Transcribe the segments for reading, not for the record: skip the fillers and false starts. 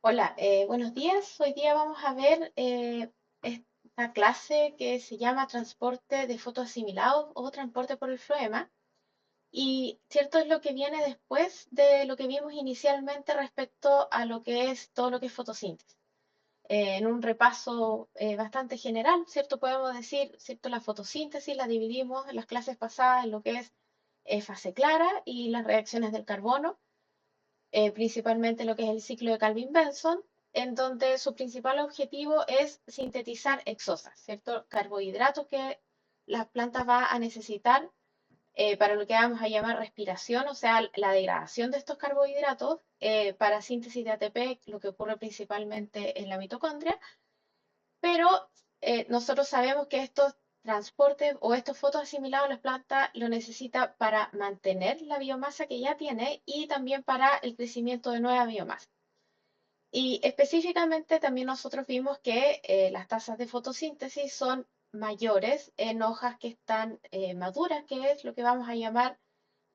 Hola, buenos días. Hoy día vamos a ver esta clase que se llama transporte de fotos asimilados o transporte por el floema. Y cierto es lo que viene después de lo que vimos inicialmente respecto a lo que es todo lo que es fotosíntesis. En un repaso bastante general, ¿cierto? Podemos decir, ¿cierto? La fotosíntesis la dividimos en las clases pasadas en lo que es fase clara y las reacciones del carbono, principalmente lo que es el ciclo de Calvin-Benson, en donde su principal objetivo es sintetizar exosas, ¿cierto? Carbohidratos que las plantas van a necesitar para lo que vamos a llamar respiración, o sea, la degradación de estos carbohidratos para síntesis de ATP, lo que ocurre principalmente en la mitocondria, pero nosotros sabemos que estos transportes o estos fotoasimilados las plantas lo necesita para mantener la biomasa que ya tiene y también para el crecimiento de nueva biomasa. Y específicamente también nosotros vimos que las tasas de fotosíntesis son mayores en hojas que están maduras, que es lo que vamos a llamar,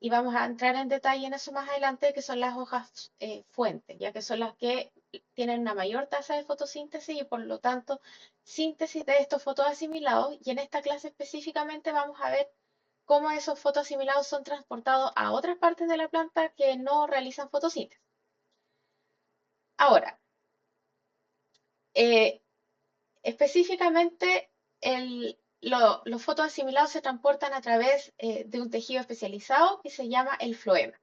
y vamos a entrar en detalle en eso más adelante, que son las hojas fuentes, ya que son las que tienen una mayor tasa de fotosíntesis y por lo tanto síntesis de estos fotoasimilados. Y en esta clase específicamente vamos a ver cómo esos fotoasimilados son transportados a otras partes de la planta que no realizan fotosíntesis. Ahora, eh, específicamente, los fotoasimilados se transportan a través de un tejido especializado que se llama el floema.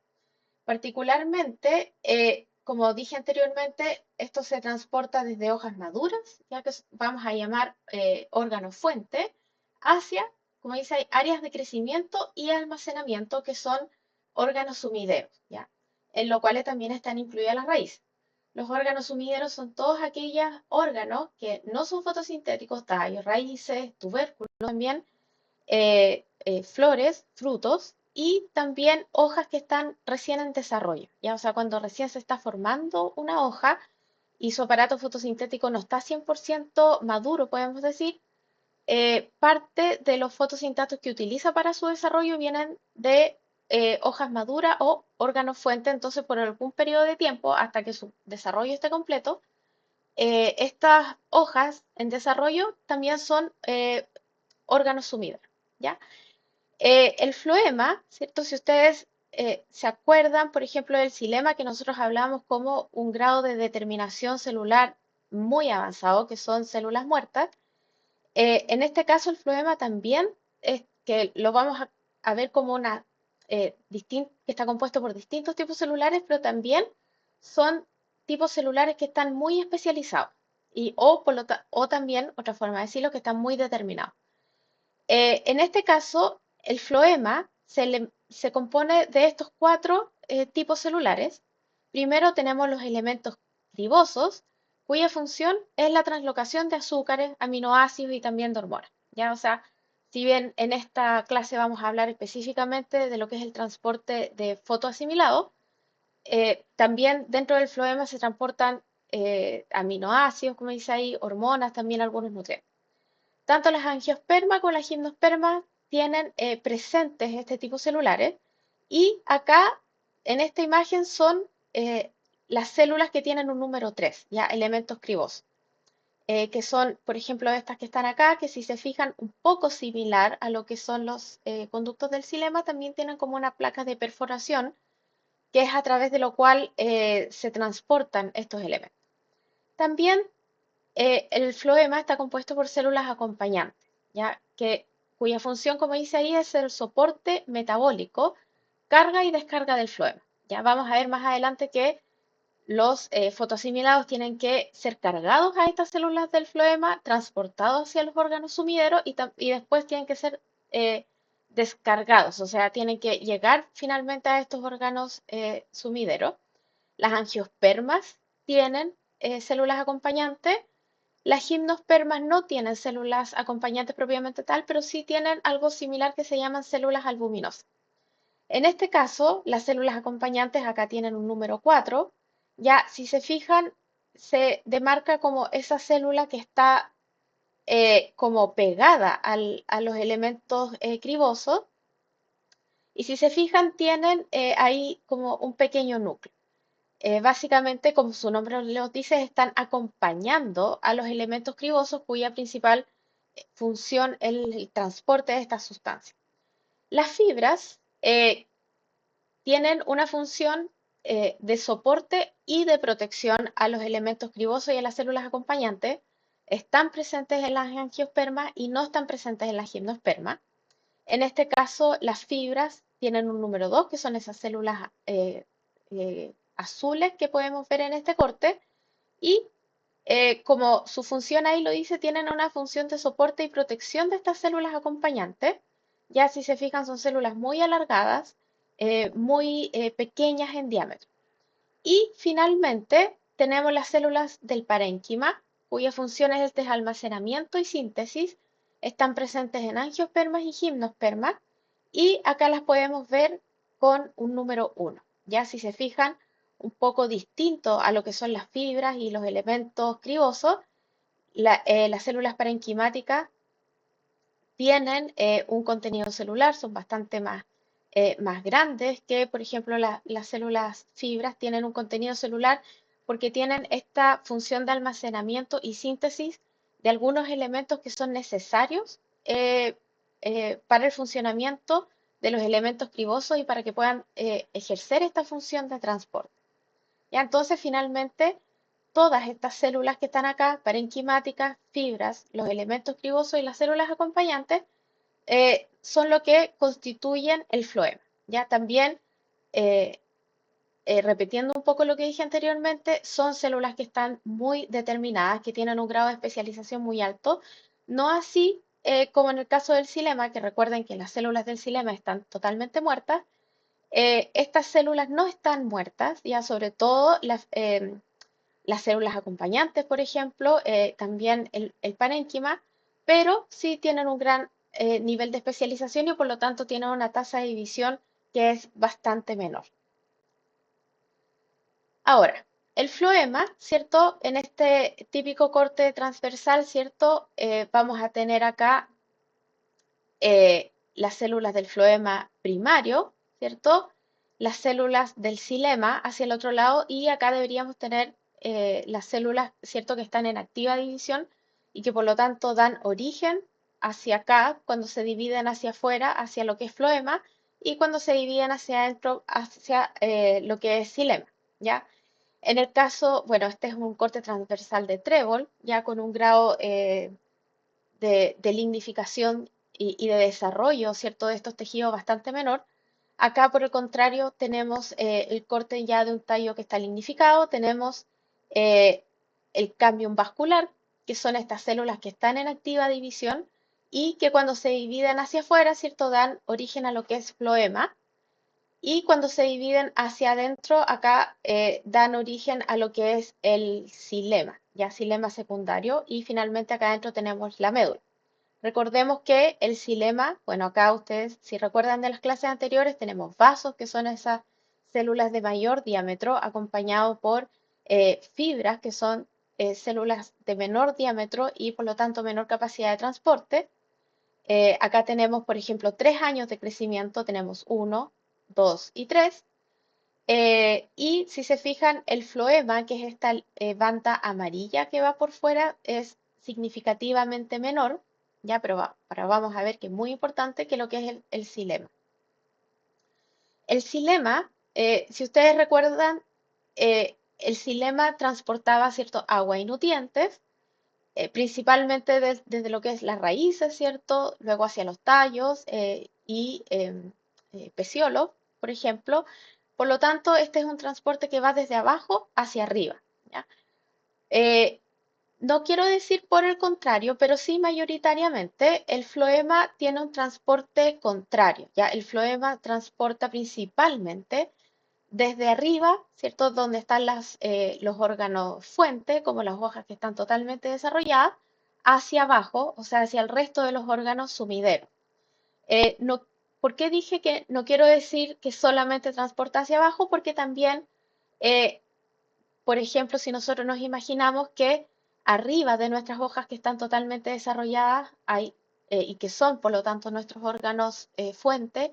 Particularmente, como dije anteriormente, esto se transporta desde hojas maduras, ya que vamos a llamar órganos fuente, hacia, como dice, hay áreas de crecimiento y almacenamiento que son órganos sumideros, ¿ya? En lo cual también están incluidas las raíces. Los órganos sumideros son todos aquellos órganos que no son fotosintéticos, tallos, raíces, tubérculos también, flores, frutos y también hojas que están recién en desarrollo, ¿ya? O sea, cuando recién se está formando una hoja y su aparato fotosintético no está 100% maduro, podemos decir, parte de los fotosintatos que utiliza para su desarrollo vienen de hojas maduras o órganos fuente, entonces por algún periodo de tiempo, hasta que su desarrollo esté completo, estas hojas en desarrollo también son órganos sumideros, ¿ya? El floema, ¿cierto? Si ustedes se acuerdan, por ejemplo, del xilema que nosotros hablamos como un grado de determinación celular muy avanzado, que son células muertas, en este caso el floema también es que lo vamos a ver como que está compuesto por distintos tipos celulares, pero también son tipos celulares que están muy especializados o también, otra forma de decirlo, que están muy determinados. En este caso, el floema se compone de estos cuatro tipos celulares. Primero tenemos los elementos ribosos, cuya función es la translocación de azúcares, aminoácidos y también de hormonas. ¿Ya? O sea, si bien en esta clase vamos a hablar específicamente de lo que es el transporte de fotoasimilado, también dentro del floema se transportan aminoácidos, como dice ahí, hormonas, también algunos nutrientes. Tanto las angiospermas como las gimnospermas tienen presentes este tipo celulares y acá en esta imagen son las células que tienen un número 3, ya elementos cribosos, que son, por ejemplo, estas que están acá, que si se fijan un poco similar a lo que son los conductos del xilema, también tienen como una placa de perforación, que es a través de lo cual se transportan estos elementos. También el floema está compuesto por células acompañantes, ¿ya? Cuya función, como dice ahí, es el soporte metabólico, carga y descarga del floema. Ya vamos a ver más adelante que los fotoasimilados tienen que ser cargados a estas células del floema, transportados hacia los órganos sumideros y después tienen que ser eh, descargados, o sea, tienen que llegar finalmente a estos órganos sumideros. Las angiospermas tienen células acompañantes. Las gimnospermas no tienen células acompañantes propiamente tal, pero sí tienen algo similar que se llaman células albuminosas. En este caso, las células acompañantes acá tienen un número 4. Ya, si se fijan, se demarca como esa célula que está como pegada a los elementos cribosos. Y si se fijan, tienen ahí como un pequeño núcleo. Básicamente, como su nombre lo dice, están acompañando a los elementos cribosos cuya principal función es el transporte de estas sustancias. Las fibras tienen una función de soporte y de protección a los elementos cribosos y a las células acompañantes. Están presentes en las angiospermas y no están presentes en la gimnosperma. En este caso, las fibras tienen un número 2, que son esas células azules que podemos ver en este corte, y como su función ahí lo dice, tienen una función de soporte y protección de estas células acompañantes. Ya si se fijan, son células muy alargadas, muy pequeñas en diámetro. Y finalmente tenemos las células del parénquima, cuya función es de almacenamiento y síntesis. Están presentes en angiospermas y gimnospermas, y acá las podemos ver con un número 1. Ya si se fijan, un poco distinto a lo que son las fibras y los elementos cribosos, las células parenquimáticas tienen un contenido celular, son bastante más grandes que, por ejemplo, las células fibras tienen un contenido celular porque tienen esta función de almacenamiento y síntesis de algunos elementos que son necesarios para el funcionamiento de los elementos cribosos y para que puedan ejercer esta función de transporte. ¿Ya? Entonces, finalmente, todas estas células que están acá, parenquimáticas, fibras, los elementos cribosos y las células acompañantes, son lo que constituyen el floema. Ya también, eh, repitiendo un poco lo que dije anteriormente, son células que están muy determinadas, que tienen un grado de especialización muy alto, no así como en el caso del xilema, que recuerden que las células del xilema están totalmente muertas. Estas células no están muertas, ya sobre todo las células acompañantes, por ejemplo, también el parénquima, pero sí tienen un gran nivel de especialización y por lo tanto tienen una tasa de división que es bastante menor. Ahora, el floema, ¿cierto? En este típico corte transversal, ¿cierto? Vamos a tener acá las células del floema primario, ¿cierto? Las células del xilema hacia el otro lado y acá deberíamos tener las células, ¿cierto? Que están en activa división y que por lo tanto dan origen hacia acá cuando se dividen hacia afuera, hacia lo que es floema, y cuando se dividen hacia adentro, hacia lo que es xilema, ¿ya? En el caso, bueno, este es un corte transversal de trébol, ya con un grado de lignificación y de desarrollo, ¿cierto?, de estos tejidos bastante menor. Acá, por el contrario, tenemos el corte ya de un tallo que está lignificado, tenemos eh, el cambium vascular, que son estas células que están en activa división y que cuando se dividen hacia afuera, ¿cierto?, dan origen a lo que es floema. Y cuando se dividen hacia adentro, acá dan origen a lo que es el xilema, ya xilema secundario, y finalmente acá adentro tenemos la médula. Recordemos que el xilema, bueno, acá ustedes, si recuerdan de las clases anteriores, tenemos vasos, que son esas células de mayor diámetro, acompañados por fibras, que son células de menor diámetro y por lo tanto menor capacidad de transporte. Acá tenemos, por ejemplo, 3 años de crecimiento, tenemos 1, 2 y 3. Y si se fijan, el floema, que es esta banda amarilla que va por fuera, es significativamente menor, ya, pero vamos a ver que es muy importante que lo que es el xilema. El xilema, si ustedes recuerdan, el xilema transportaba cierto agua y nutrientes, principalmente desde lo que es las raíces, ¿cierto? Luego hacia los tallos y pecíolos, por ejemplo. Por lo tanto, este es un transporte que va desde abajo hacia arriba, ¿ya? Eh, no quiero decir por el contrario, pero sí mayoritariamente el floema tiene un transporte contrario, ¿ya? El floema transporta principalmente desde arriba, ¿cierto? Donde están los órganos fuente, como las hojas que están totalmente desarrolladas, hacia abajo, o sea, hacia el resto de los órganos sumideros. No, ¿por qué dije que no quiero decir que solamente transporta hacia abajo? Porque también, eh, por ejemplo, si nosotros nos imaginamos que arriba de nuestras hojas que están totalmente desarrolladas hay, y que son, por lo tanto, nuestros órganos fuente,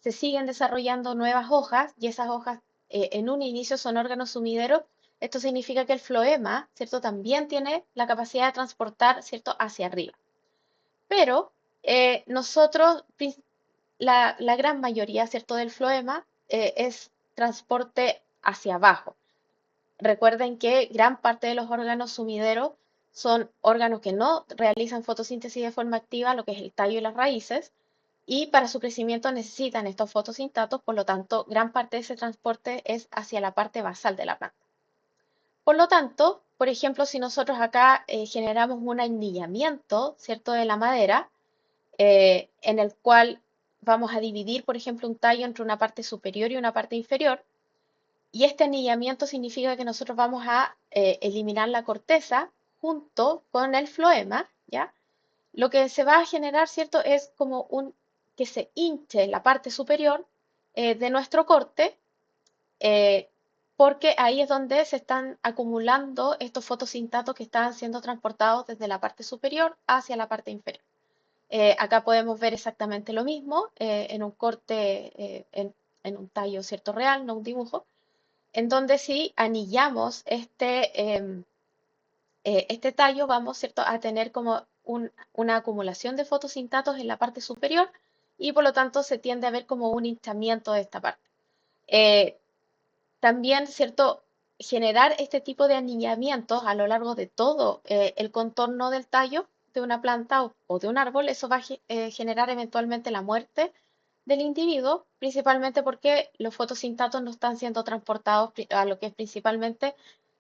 se siguen desarrollando nuevas hojas y esas hojas en un inicio son órganos sumideros, esto significa que el floema, ¿cierto? También tiene la capacidad de transportar, ¿cierto? Hacia arriba. Pero nosotros, la gran mayoría, ¿cierto? Del floema es transporte hacia abajo. Recuerden que gran parte de los órganos sumideros son órganos que no realizan fotosíntesis de forma activa, lo que es el tallo y las raíces, y para su crecimiento necesitan estos fotosinstatos, por lo tanto, gran parte de ese transporte es hacia la parte basal de la planta. Por lo tanto, por ejemplo, si nosotros acá generamos un anillamiento, ¿cierto?, de la madera, en el cual vamos a dividir, por ejemplo, un tallo entre una parte superior y una parte inferior, y este anillamiento significa que nosotros vamos a eliminar la corteza junto con el floema, ¿ya? Lo que se va a generar, ¿cierto? Es como que se hinche la parte superior de nuestro corte, eh, porque ahí es donde se están acumulando estos fotosinstatos que están siendo transportados desde la parte superior hacia la parte inferior. Acá podemos ver exactamente lo mismo en un corte, en un tallo, ¿cierto? Real, no un dibujo, en donde si anillamos este tallo, vamos, ¿cierto?, a tener como una acumulación de fotosinstatos en la parte superior y por lo tanto se tiende a ver como un hinchamiento de esta parte. Eh, También, ¿cierto?, generar este tipo de anillamientos a lo largo de todo el contorno del tallo de una planta o de un árbol, eso va a generar eventualmente la muerte del individuo, principalmente porque los fotosinstatos no están siendo transportados a lo que es principalmente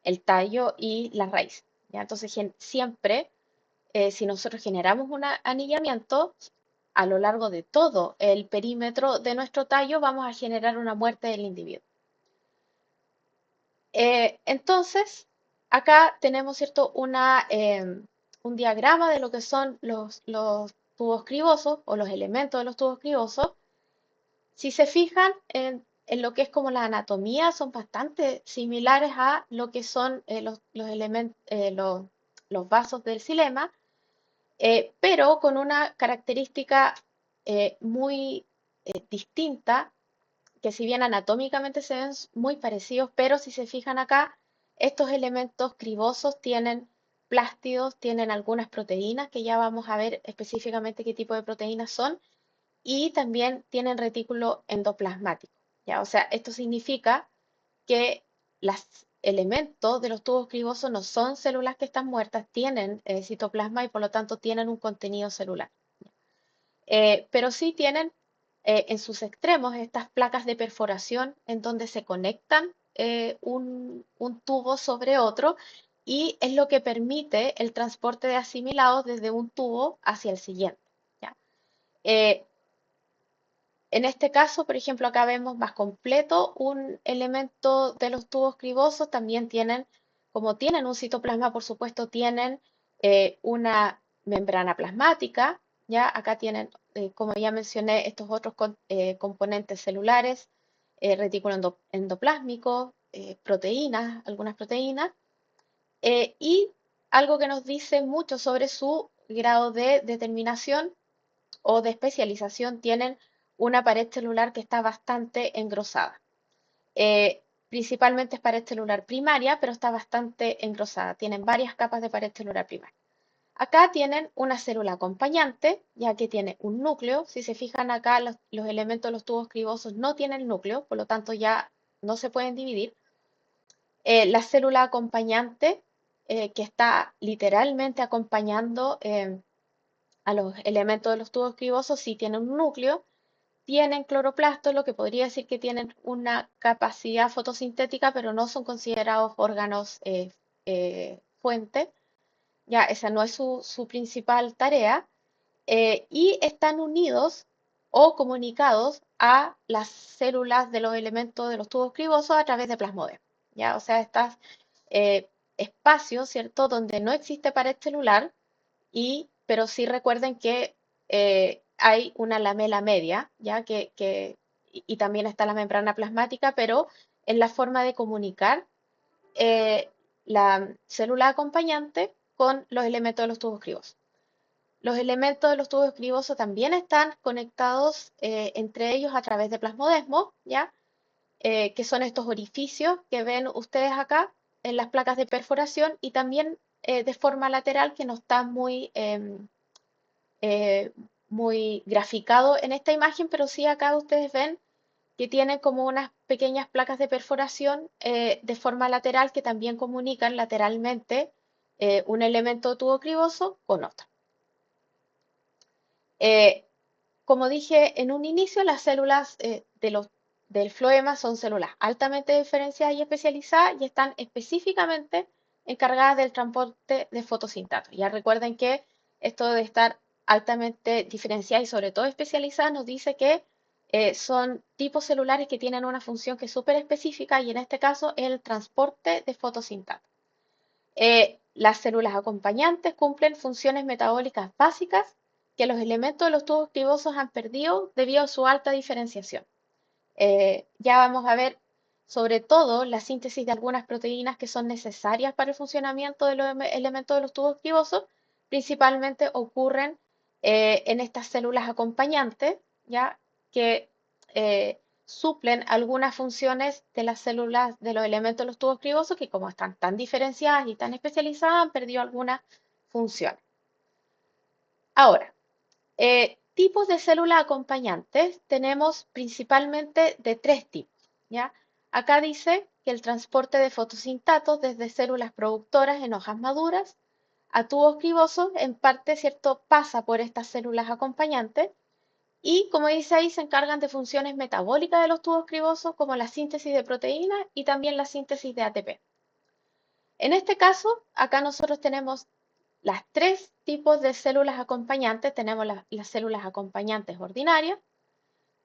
el tallo y la raíz, ¿ya? Entonces, siempre, si nosotros generamos un anillamiento, a lo largo de todo el perímetro de nuestro tallo, vamos a generar una muerte del individuo. Entonces, acá tenemos, ¿cierto?, un diagrama de lo que son los tubos cribosos o los elementos de los tubos cribosos. Si se fijan en lo que es como la anatomía, son bastante similares a lo que son los vasos del xilema, pero con una característica muy distinta, que si bien anatómicamente se ven muy parecidos, pero si se fijan acá, estos elementos cribosos tienen plástidos, tienen algunas proteínas, que ya vamos a ver específicamente qué tipo de proteínas son, y también tienen retículo endoplasmático, ¿ya? O sea, esto significa que los elementos de los tubos cribosos no son células que están muertas, tienen citoplasma y por lo tanto tienen un contenido celular. Pero sí tienen en sus extremos estas placas de perforación en donde se conectan un tubo sobre otro y es lo que permite el transporte de asimilados desde un tubo hacia el siguiente, ¿ya? Eh, en este caso, por ejemplo, acá vemos más completo un elemento de los tubos cribosos, también tienen, como tienen un citoplasma, por supuesto, tienen una membrana plasmática, ¿ya? Acá tienen, como ya mencioné, estos otros componentes celulares, retículo endoplásmico, proteínas, algunas proteínas, y algo que nos dice mucho sobre su grado de determinación o de especialización, tienen una pared celular que está bastante engrosada. Principalmente es pared celular primaria, pero está bastante engrosada. Tienen varias capas de pared celular primaria. Acá tienen una célula acompañante, ya que tiene un núcleo. Si se fijan acá, los elementos de los tubos cribosos no tienen núcleo, por lo tanto ya no se pueden dividir. La célula acompañante, que está literalmente acompañando a los elementos de los tubos cribosos, sí tienen un núcleo, tienen cloroplastos, lo que podría decir que tienen una capacidad fotosintética, pero no son considerados órganos fuente. Ya, esa no es su principal tarea. Y están unidos o comunicados a las células de los elementos de los tubos cribosos a través de plasmodios. Ya, o sea, estos espacios, ¿cierto?, donde no existe pared celular, pero sí recuerden que hay una lamela media, ¿ya? Y también está la membrana plasmática, pero en la forma de comunicar la célula acompañante con los elementos de los tubos cribosos. Los elementos de los tubos cribosos también están conectados entre ellos a través de plasmodesmos, ¿ya? que son estos orificios que ven ustedes acá en las placas de perforación y también de forma lateral que no está eh, muy graficado en esta imagen, pero sí acá ustedes ven que tiene como unas pequeñas placas de perforación de forma lateral que también comunican lateralmente un elemento tubo criboso con otro. Eh, Como dije en un inicio, las células del floema son células altamente diferenciadas y especializadas y están específicamente encargadas del transporte de fotosintatos. Ya recuerden que esto de estar altamente diferenciadas y sobre todo especializadas nos dice que son tipos celulares que tienen una función que es súper específica y en este caso el transporte de fotosintatos. Las células acompañantes cumplen funciones metabólicas básicas que los elementos de los tubos cribosos han perdido debido a su alta diferenciación. Ya vamos a ver sobre todo la síntesis de algunas proteínas que son necesarias para el funcionamiento de los elementos de los tubos cribosos, principalmente ocurren en estas células acompañantes, ya que suplen algunas funciones de las células de los elementos de los tubos cribosos que como están tan diferenciadas y tan especializadas han perdido algunas funciones. Ahora, tipos de células acompañantes tenemos principalmente de tres tipos, ¿ya? Acá dice que el transporte de fotosintatos desde células productoras en hojas maduras a tubos cribosos en parte, ¿cierto?, pasa por estas células acompañantes y, como dice ahí, se encargan de funciones metabólicas de los tubos cribosos como la síntesis de proteínas y también la síntesis de ATP. En este caso, acá nosotros tenemos las tres tipos de células acompañantes. Tenemos las células acompañantes ordinarias,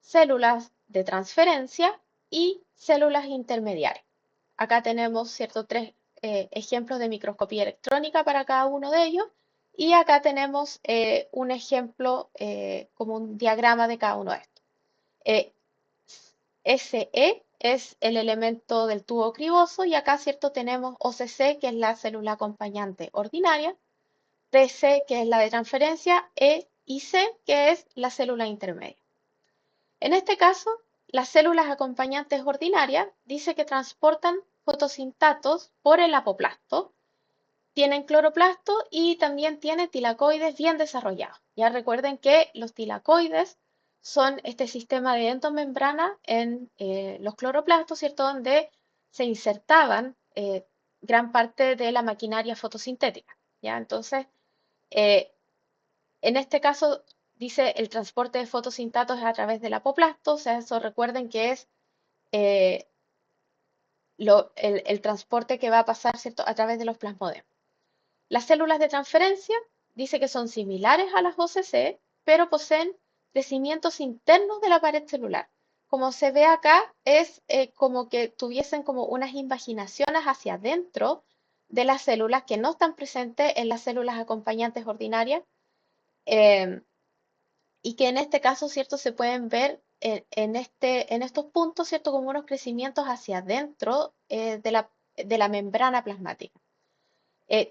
células de transferencia y células intermediarias. Acá tenemos, ¿cierto?, tres ejemplos de microscopía electrónica para cada uno de ellos. Y acá tenemos un ejemplo como un diagrama de cada uno de estos. Eh, SE es el elemento del tubo criboso y acá, ¿cierto?, tenemos OCC, que es la célula acompañante ordinaria, TC, que es la de transferencia, E y C, que es la célula intermedia. En este caso, las células acompañantes ordinarias dice que transportan fotosintatos por el apoplasto, tienen cloroplasto y también tienen tilacoides bien desarrollados. Ya recuerden que los tilacoides son este sistema de endomembrana en los cloroplastos, ¿cierto? Donde se insertaban gran parte de la maquinaria fotosintética. ¿Ya? Entonces, eh, en este caso, dice el transporte de fotosintatos es a través del apoplasto, o sea, eso recuerden que es eh, el transporte que va a pasar, ¿cierto?, a través de los plasmodemos. Las células de transferencia dice que son similares a las OCC, pero poseen crecimientos internos de la pared celular. Como se ve acá, es como que tuviesen como unas invaginaciones hacia adentro de las células que no están presentes en las células acompañantes ordinarias eh, y que en este caso, ¿cierto?, se pueden ver en estos puntos, ¿cierto?, como unos crecimientos hacia adentro de la membrana plasmática.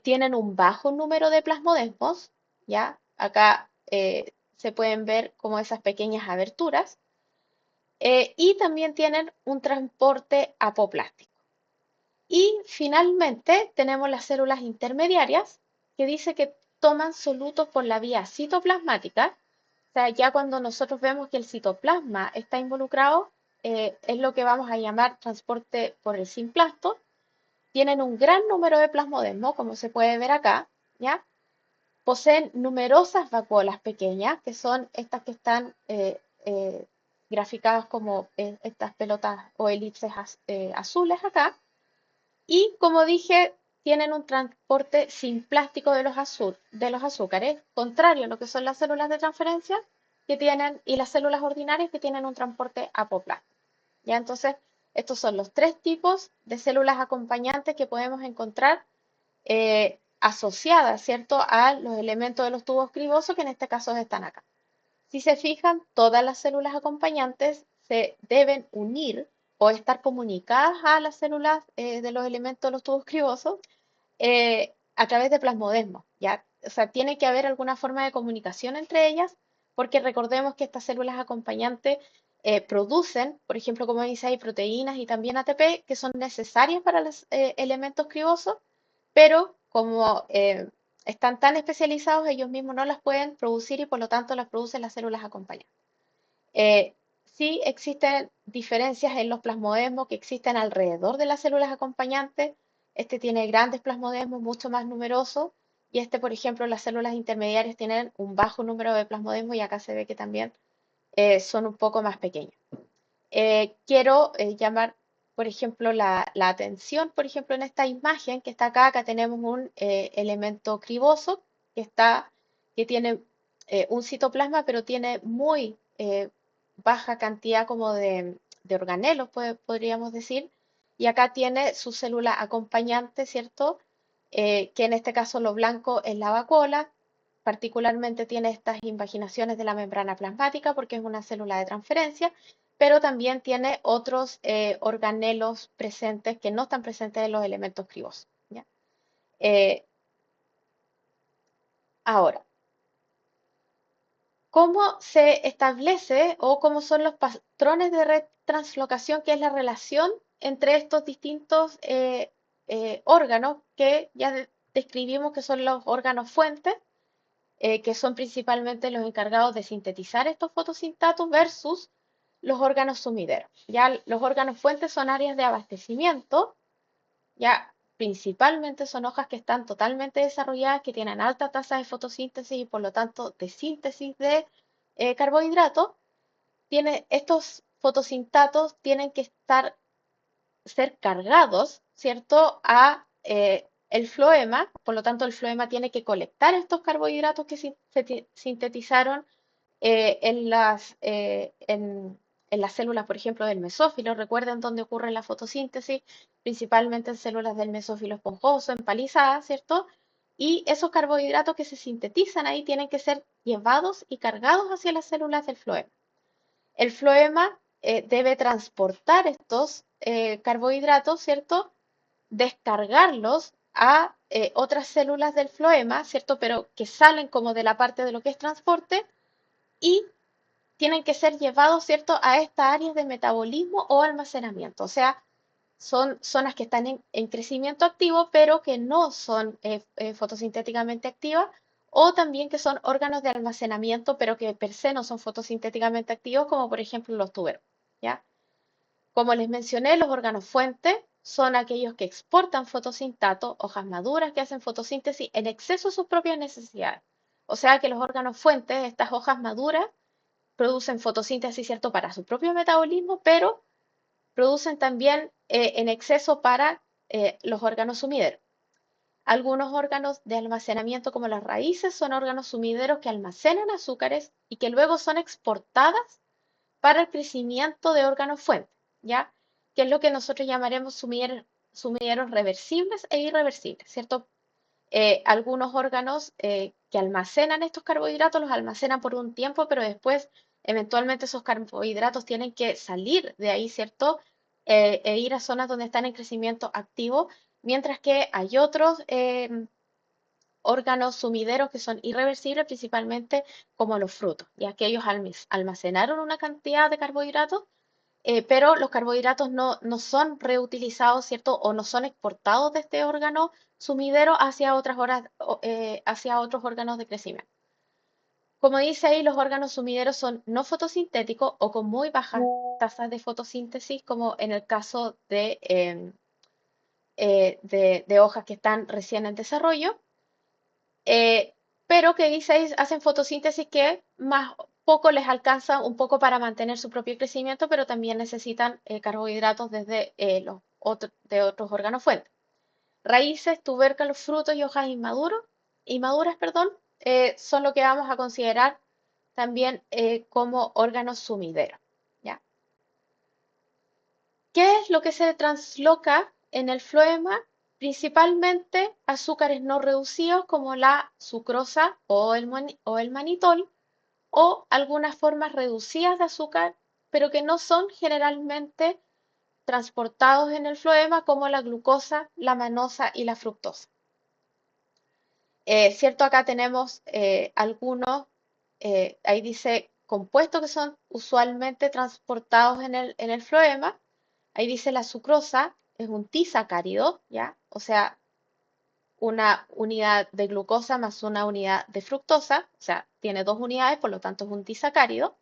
Tienen un bajo número de plasmodesmos, ¿ya? Acá se pueden ver como esas pequeñas aberturas, y también tienen un transporte apoplástico. Y finalmente tenemos las células intermediarias, que dice que toman solutos por la vía citoplasmática. O sea, ya cuando nosotros vemos que el citoplasma está involucrado, es lo que vamos a llamar transporte por el simplasto. Tienen un gran número de plasmodesmos, como se puede ver acá, ¿ya? Poseen numerosas vacuolas pequeñas, que son estas que están graficadas como estas pelotas o elipses azules acá. Y como dije, tienen un transporte simplástico de los azúcares, contrario a lo que son las células de transferencia que tienen y las células ordinarias que tienen un transporte apoplástico. ¿Ya? Entonces, estos son los tres tipos de células acompañantes que podemos encontrar asociadas, ¿cierto?, a los elementos de los tubos cribosos que en este caso están acá. Si se fijan, todas las células acompañantes se deben unir o estar comunicadas a las células de los elementos de los tubos cribosos a través de plasmodesmos, ¿ya? O sea, tiene que haber alguna forma de comunicación entre ellas, porque recordemos que estas células acompañantes producen, por ejemplo, como dice ahí, proteínas y también ATP que son necesarias para los elementos cribosos, pero como están tan especializados, ellos mismos no las pueden producir y por lo tanto las producen las células acompañantes. Eh, sí existen diferencias en los plasmodesmos que existen alrededor de las células acompañantes. Este tiene grandes plasmodesmos, mucho más numerosos, y este, por ejemplo, las células intermediarias tienen un bajo número de plasmodesmos y acá se ve que también son un poco más pequeños. Quiero llamar, por ejemplo, la atención, por ejemplo, en esta imagen que está acá, acá tenemos un elemento criboso que está, que tiene un citoplasma, pero tiene muy baja cantidad como de organelos, podríamos decir, y acá tiene su célula acompañante, ¿cierto? Que en este caso lo blanco es la vacuola, particularmente tiene estas invaginaciones de la membrana plasmática porque es una célula de transferencia, pero también tiene otros organelos presentes que no están presentes en los elementos cribosos, ¿ya? Eh, ahora, ¿cómo se establece o cómo son los patrones de retranslocación, que es la relación entre estos distintos órganos que ya describimos que son los órganos fuentes, que son principalmente los encargados de sintetizar estos fotosintatos versus los órganos sumideros? Ya los órganos fuentes son áreas de abastecimiento, ya principalmente son hojas que están totalmente desarrolladas, que tienen alta tasa de fotosíntesis y por lo tanto de síntesis de carbohidratos. Estos fotosintatos tienen que ser cargados, ¿cierto?, a el floema, por lo tanto el floema tiene que colectar estos carbohidratos que se sintetizaron en las células, por ejemplo, del mesófilo. Recuerden dónde ocurre la fotosíntesis, principalmente en células del mesófilo esponjoso, empalizadas, ¿cierto? Y esos carbohidratos que se sintetizan ahí tienen que ser llevados y cargados hacia las células del floema. El floema debe transportar estos carbohidratos, ¿cierto? Descargarlos a otras células del floema, ¿cierto? Pero que salen como de la parte de lo que es transporte y tienen que ser llevados, ¿cierto?, a estas áreas de metabolismo o almacenamiento. O sea, son zonas que están en crecimiento activo, pero que no son fotosintéticamente activas, o también que son órganos de almacenamiento, pero que per se no son fotosintéticamente activos, como por ejemplo los tuberos, ¿ya? Como les mencioné, los órganos fuentes son aquellos que exportan fotosintatos, hojas maduras que hacen fotosíntesis en exceso de sus propias necesidades. O sea que los órganos fuentes, estas hojas maduras, producen fotosíntesis, ¿cierto?, para su propio metabolismo, pero producen también en exceso para los órganos sumideros. Algunos órganos de almacenamiento como las raíces son órganos sumideros que almacenan azúcares y que luego son exportadas para el crecimiento de órganos fuentes, ¿ya? Que es lo que nosotros llamaremos sumideros reversibles e irreversibles, ¿cierto? Algunos órganos que almacenan estos carbohidratos los almacenan por un tiempo, pero después eventualmente esos carbohidratos tienen que salir de ahí, ¿cierto? E ir a zonas donde están en crecimiento activo, mientras que hay otros órganos sumideros que son irreversibles, principalmente como los frutos, ya que ellos almacenaron una cantidad de carbohidratos, pero los carbohidratos no son reutilizados, ¿cierto? O no son exportados de este órgano sumidero hacia hacia otros órganos de crecimiento. Como dice ahí, los órganos sumideros son no fotosintéticos o con muy bajas tasas de fotosíntesis, como en el caso de hojas que están recién en desarrollo, eh, pero que dice ahí hacen fotosíntesis que más poco les alcanza un poco para mantener su propio crecimiento, pero también necesitan carbohidratos desde de otros órganos fuentes. Raíces, tubérculos, frutos y hojas inmaduras, perdón, son lo que vamos a considerar también como órganos sumideros, ¿ya? ¿Qué es lo que se transloca en el floema? Principalmente azúcares no reducidos como la sucrosa o o el manitol, o algunas formas reducidas de azúcar, pero que no son generalmente transportados en el floema como la glucosa, la manosa y la fructosa. ¿Cierto? Acá tenemos algunos, ahí dice compuestos que son usualmente transportados en el floema, ahí dice la sucrosa, es un disacárido, ¿ya? O sea, una unidad de glucosa más una unidad de fructosa, o sea, tiene dos unidades, por lo tanto es un disacárido.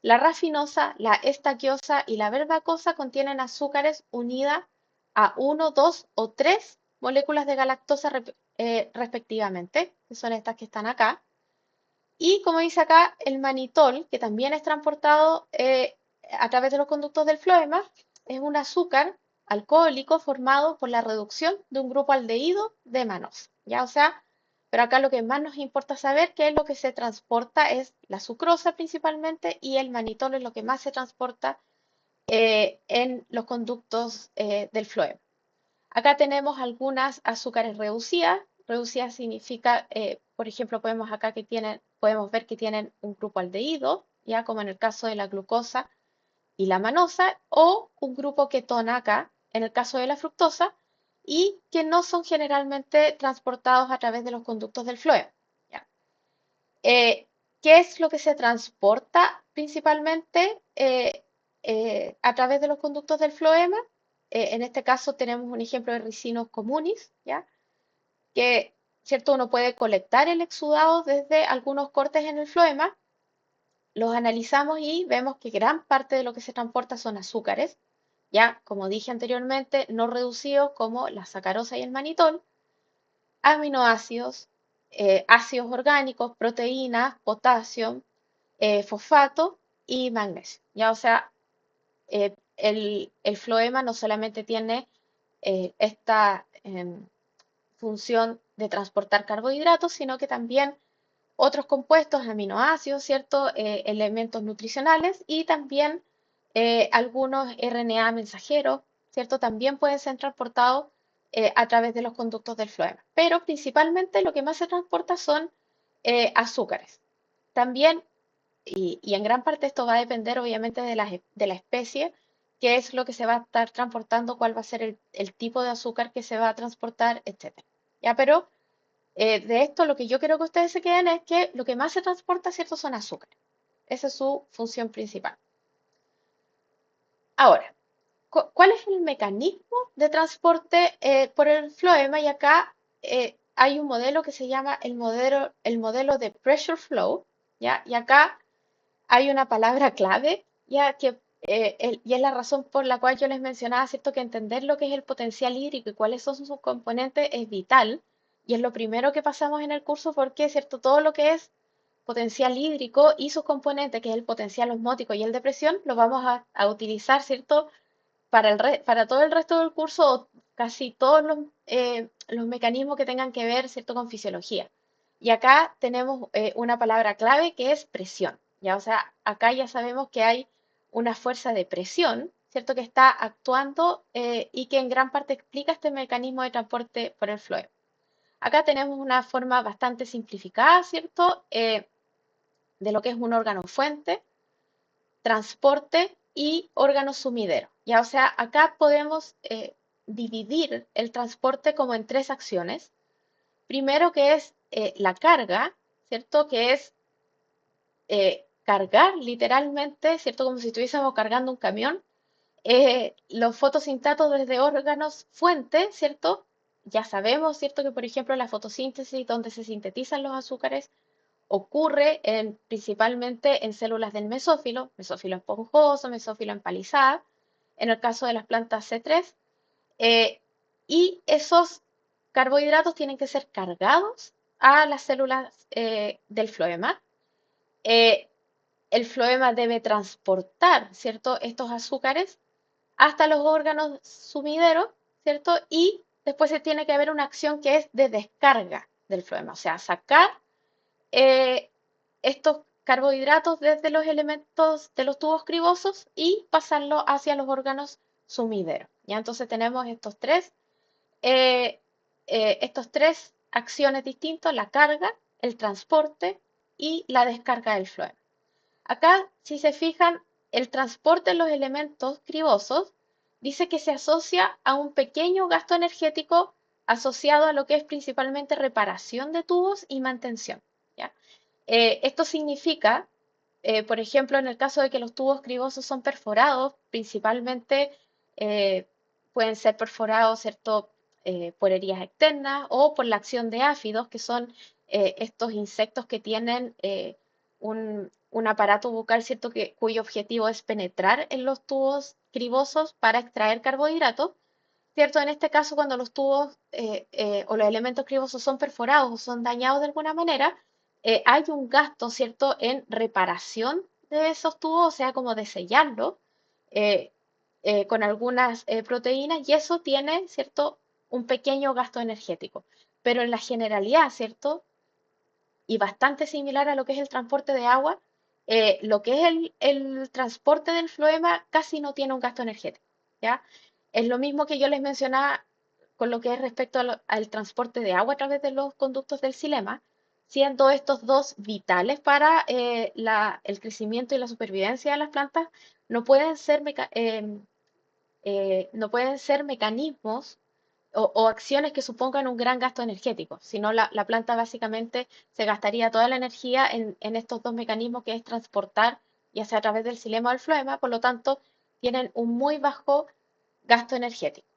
La rafinosa, la estaquiosa y la verbacosa contienen azúcares unidas a uno, 2 o 3 moléculas de galactosa respectivamente, que son estas que están acá. Y como dice acá, el manitol, que también es transportado a través de los conductos del floema, es un azúcar alcohólico formado por la reducción de un grupo aldehído de manosa. ¿Ya? O sea, pero acá lo que más nos importa saber qué es lo que se transporta es la sucrosa principalmente y el manitol es lo que más se transporta en los conductos del floema. Acá tenemos algunas azúcares reducidas. Reducidas significa, por ejemplo, podemos ver que tienen un grupo aldehído, ya como en el caso de la glucosa y la manosa, o un grupo ketona acá, en el caso de la fructosa, y que no son generalmente transportados a través de los conductos del floema. ¿Ya? ¿Qué es lo que se transporta principalmente a través de los conductos del floema? En este caso tenemos un ejemplo de Ricinus communis, ¿ya? Que, ¿cierto? Uno puede colectar el exudado desde algunos cortes en el floema, los analizamos y vemos que gran parte de lo que se transporta son azúcares, ya, como dije anteriormente, no reducidos como la sacarosa y el manitol, aminoácidos, ácidos orgánicos, proteínas, potasio, fosfato y magnesio. Ya, o sea, el floema no solamente tiene esta función de transportar carbohidratos, sino que también otros compuestos, aminoácidos, ¿cierto? Elementos nutricionales y también algunos RNA mensajeros, ¿cierto? También pueden ser transportados a través de los conductos del floema. Pero principalmente lo que más se transporta son azúcares. También, y en gran parte esto va a depender obviamente de la especie, qué es lo que se va a estar transportando, cuál va a ser el tipo de azúcar que se va a transportar, etcétera. Ya, pero de esto lo que yo quiero que ustedes se queden es que lo que más se transporta, ¿cierto? Son azúcares. Esa es su función principal. Ahora, ¿cuál es el mecanismo de transporte por el floema? Y acá hay un modelo que se llama el modelo de pressure flow, ¿ya? Y acá hay una palabra clave, ya que y es la razón por la cual yo les mencionaba, ¿cierto? Que entender lo que es el potencial hídrico y cuáles son sus componentes es vital. Y es lo primero que pasamos en el curso porque, ¿cierto? Todo lo que es potencial hídrico y sus componentes, que es el potencial osmótico y el de presión, lo vamos a utilizar, ¿cierto? Para todo el resto del curso, o casi todos los mecanismos que tengan que ver, ¿cierto? Con fisiología. Y acá tenemos una palabra clave que es presión. Ya, o sea, acá ya sabemos que hay una fuerza de presión, ¿cierto? Que está actuando y que en gran parte explica este mecanismo de transporte por el floema. Acá tenemos una forma bastante simplificada, ¿cierto? De lo que es un órgano fuente, transporte y órgano sumidero. Ya, o sea, acá podemos dividir el transporte como en tres acciones. Primero que es la carga, ¿cierto? Que es cargar literalmente, ¿cierto? Como si estuviésemos cargando un camión. Los fotosintatos desde órganos fuente, ¿cierto? Ya sabemos, ¿cierto? Que por ejemplo la fotosíntesis, donde se sintetizan los azúcares, ocurre principalmente en células del mesófilo esponjoso, mesófilo empalizada, en el caso de las plantas C3, eh, y esos carbohidratos tienen que ser cargados a las células del floema. Eh, el floema debe transportar, ¿cierto?, estos azúcares hasta los órganos sumideros, ¿cierto? Y después se tiene que haber una acción que es de descarga del floema, o sea, sacar eh, estos carbohidratos desde los elementos de los tubos cribosos y pasarlo hacia los órganos sumideros. ¿Ya? Entonces tenemos eh, estos tres acciones distintas, la carga, el transporte y la descarga del floema. Acá, si se fijan, el transporte de los elementos cribosos dice que se asocia a un pequeño gasto energético asociado a lo que es principalmente reparación de tubos y mantención. ¿Ya? Esto significa por ejemplo, en el caso de que los tubos cribosos son perforados, principalmente eh, pueden ser perforados, ¿cierto? Por heridas externas o por la acción de áfidos, que son estos insectos que tienen un aparato bucal, ¿cierto? Cuyo objetivo es penetrar en los tubos cribosos para extraer carbohidratos. ¿Cierto? En este caso, cuando los tubos o los elementos cribosos son perforados o son dañados de alguna manera, hay un gasto, ¿cierto?, en reparación de esos tubos, o sea, como de sellarlo eh, con algunas proteínas, y eso tiene, ¿cierto?, un pequeño gasto energético. Pero en la generalidad, ¿cierto? Y bastante similar a lo que es el transporte de agua, lo que es el transporte del floema casi no tiene un gasto energético, ¿ya? Es lo mismo que yo les mencionaba con lo que es respecto al transporte de agua a través de los conductos del xilema, siendo estos dos vitales para el crecimiento y la supervivencia de las plantas, no pueden ser, no pueden ser mecanismos o acciones que supongan un gran gasto energético, sino la planta básicamente se gastaría toda la energía en estos dos mecanismos que es transportar, ya sea a través del xilema o el floema, por lo tanto, tienen un muy bajo gasto energético.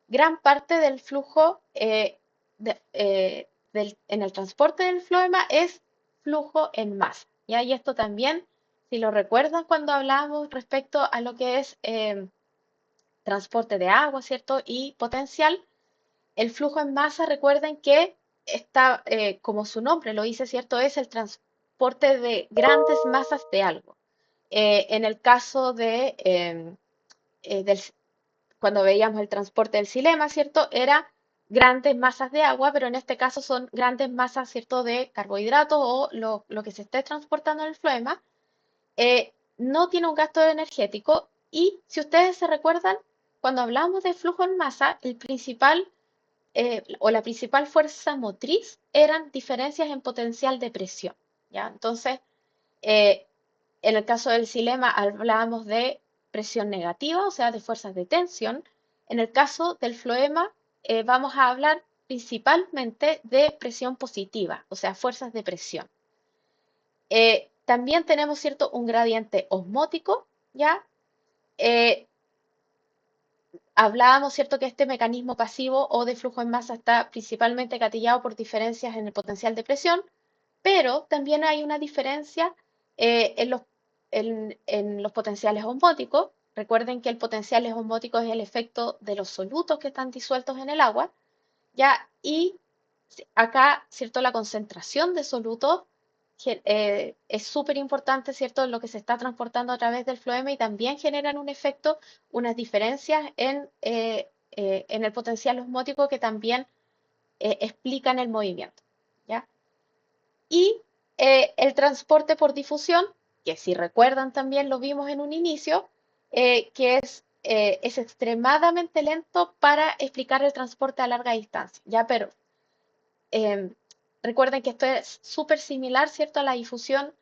Gran parte del flujo en el transporte del floema es flujo en masa, ¿ya? Y esto también, si lo recuerdan cuando hablábamos respecto a lo que es transporte de agua, ¿cierto? Y potencial, el flujo en masa, recuerden que está, como su nombre lo dice, ¿cierto? Es el transporte de grandes masas de algo. En el caso del cuando veíamos el transporte del xilema, ¿cierto? Era grandes masas de agua, pero en este caso son grandes masas, ¿cierto? De carbohidratos o lo que se esté transportando en el floema. No tiene un gasto energético y si ustedes se recuerdan, cuando hablamos de flujo en masa, el principal o la principal fuerza motriz eran diferencias en potencial de presión, ¿ya? Entonces, eh, en el caso del xilema hablábamos de presión negativa, o sea, de fuerzas de tensión. En el caso del floema vamos a hablar principalmente de presión positiva, o sea, fuerzas de presión. También tenemos, ¿cierto?, un gradiente osmótico, ¿ya? Eh, Hablábamos, ¿cierto?, que este mecanismo pasivo o de flujo en masa está principalmente gatillado por diferencias en el potencial de presión, pero también hay una diferencia en los potenciales osmóticos. Recuerden que el potencial osmótico es el efecto de los solutos que están disueltos en el agua, ¿ya? Y acá, ¿cierto? La concentración de solutos es súper importante, ¿cierto? Lo que se está transportando a través del floema y también generan un efecto, unas diferencias en el potencial osmótico que también explican el movimiento, ¿ya? Y el transporte por difusión, que si recuerdan también lo vimos en un inicio, que es extremadamente lento para explicar el transporte a larga distancia, ¿ya? Pero em, recuerden que esto es súper similar, ¿cierto?, a la difusión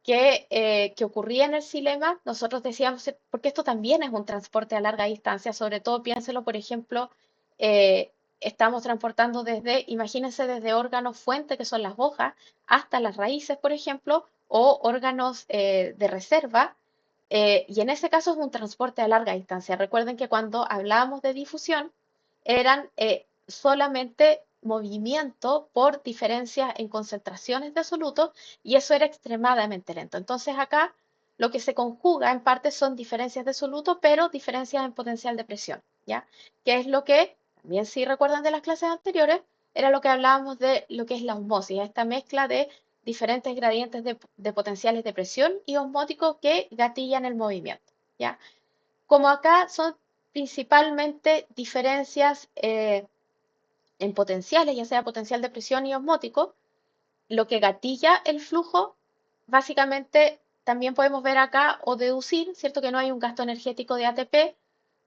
que ocurría en el xilema. Nosotros decíamos, porque esto también es un transporte a larga distancia, sobre todo piénselo, por ejemplo, eh, estamos transportando imagínense, desde órganos fuente, que son las hojas, hasta las raíces, por ejemplo, o órganos de reserva, y en ese caso es un transporte a larga distancia. Recuerden que cuando hablábamos de difusión, eran solamente movimiento por diferencias en concentraciones de solutos y eso era extremadamente lento. Entonces acá lo que se conjuga en parte son diferencias de soluto, pero diferencias en potencial de presión, ¿ya? Que es lo que, también si recuerdan de las clases anteriores, era lo que hablábamos de lo que es la osmosis, esta mezcla de diferentes gradientes de potenciales de presión y osmóticos que gatillan el movimiento, ¿ya? Como acá son principalmente diferencias en potenciales, ya sea potencial de presión y osmótico, lo que gatilla el flujo, básicamente también podemos ver acá o deducir, ¿cierto?, que no hay un gasto energético de ATP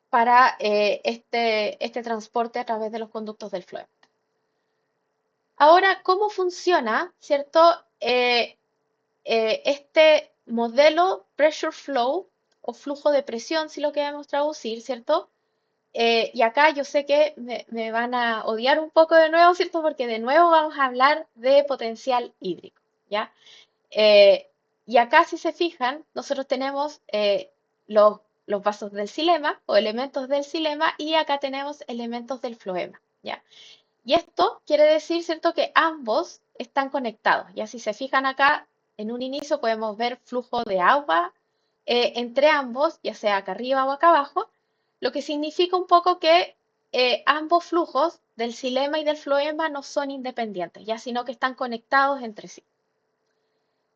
para este transporte a través de los conductos del floema. Ahora, ¿cómo funciona, ¿cierto?, este modelo pressure flow o flujo de presión, si lo queremos traducir, ¿cierto? Y acá yo sé que me van a odiar un poco de nuevo, ¿cierto? Porque de nuevo vamos a hablar de potencial hídrico, ¿ya? Eh, Y acá, si se fijan, nosotros tenemos los vasos del xilema o elementos del xilema y acá tenemos elementos del floema, ¿ya? Y esto quiere decir, ¿cierto?, que ambos están conectados. Ya si se fijan acá, en un inicio podemos ver flujo de agua entre ambos, ya sea acá arriba o acá abajo, lo que significa un poco que ambos flujos del xilema y del floema no son independientes, ya sino que están conectados entre sí.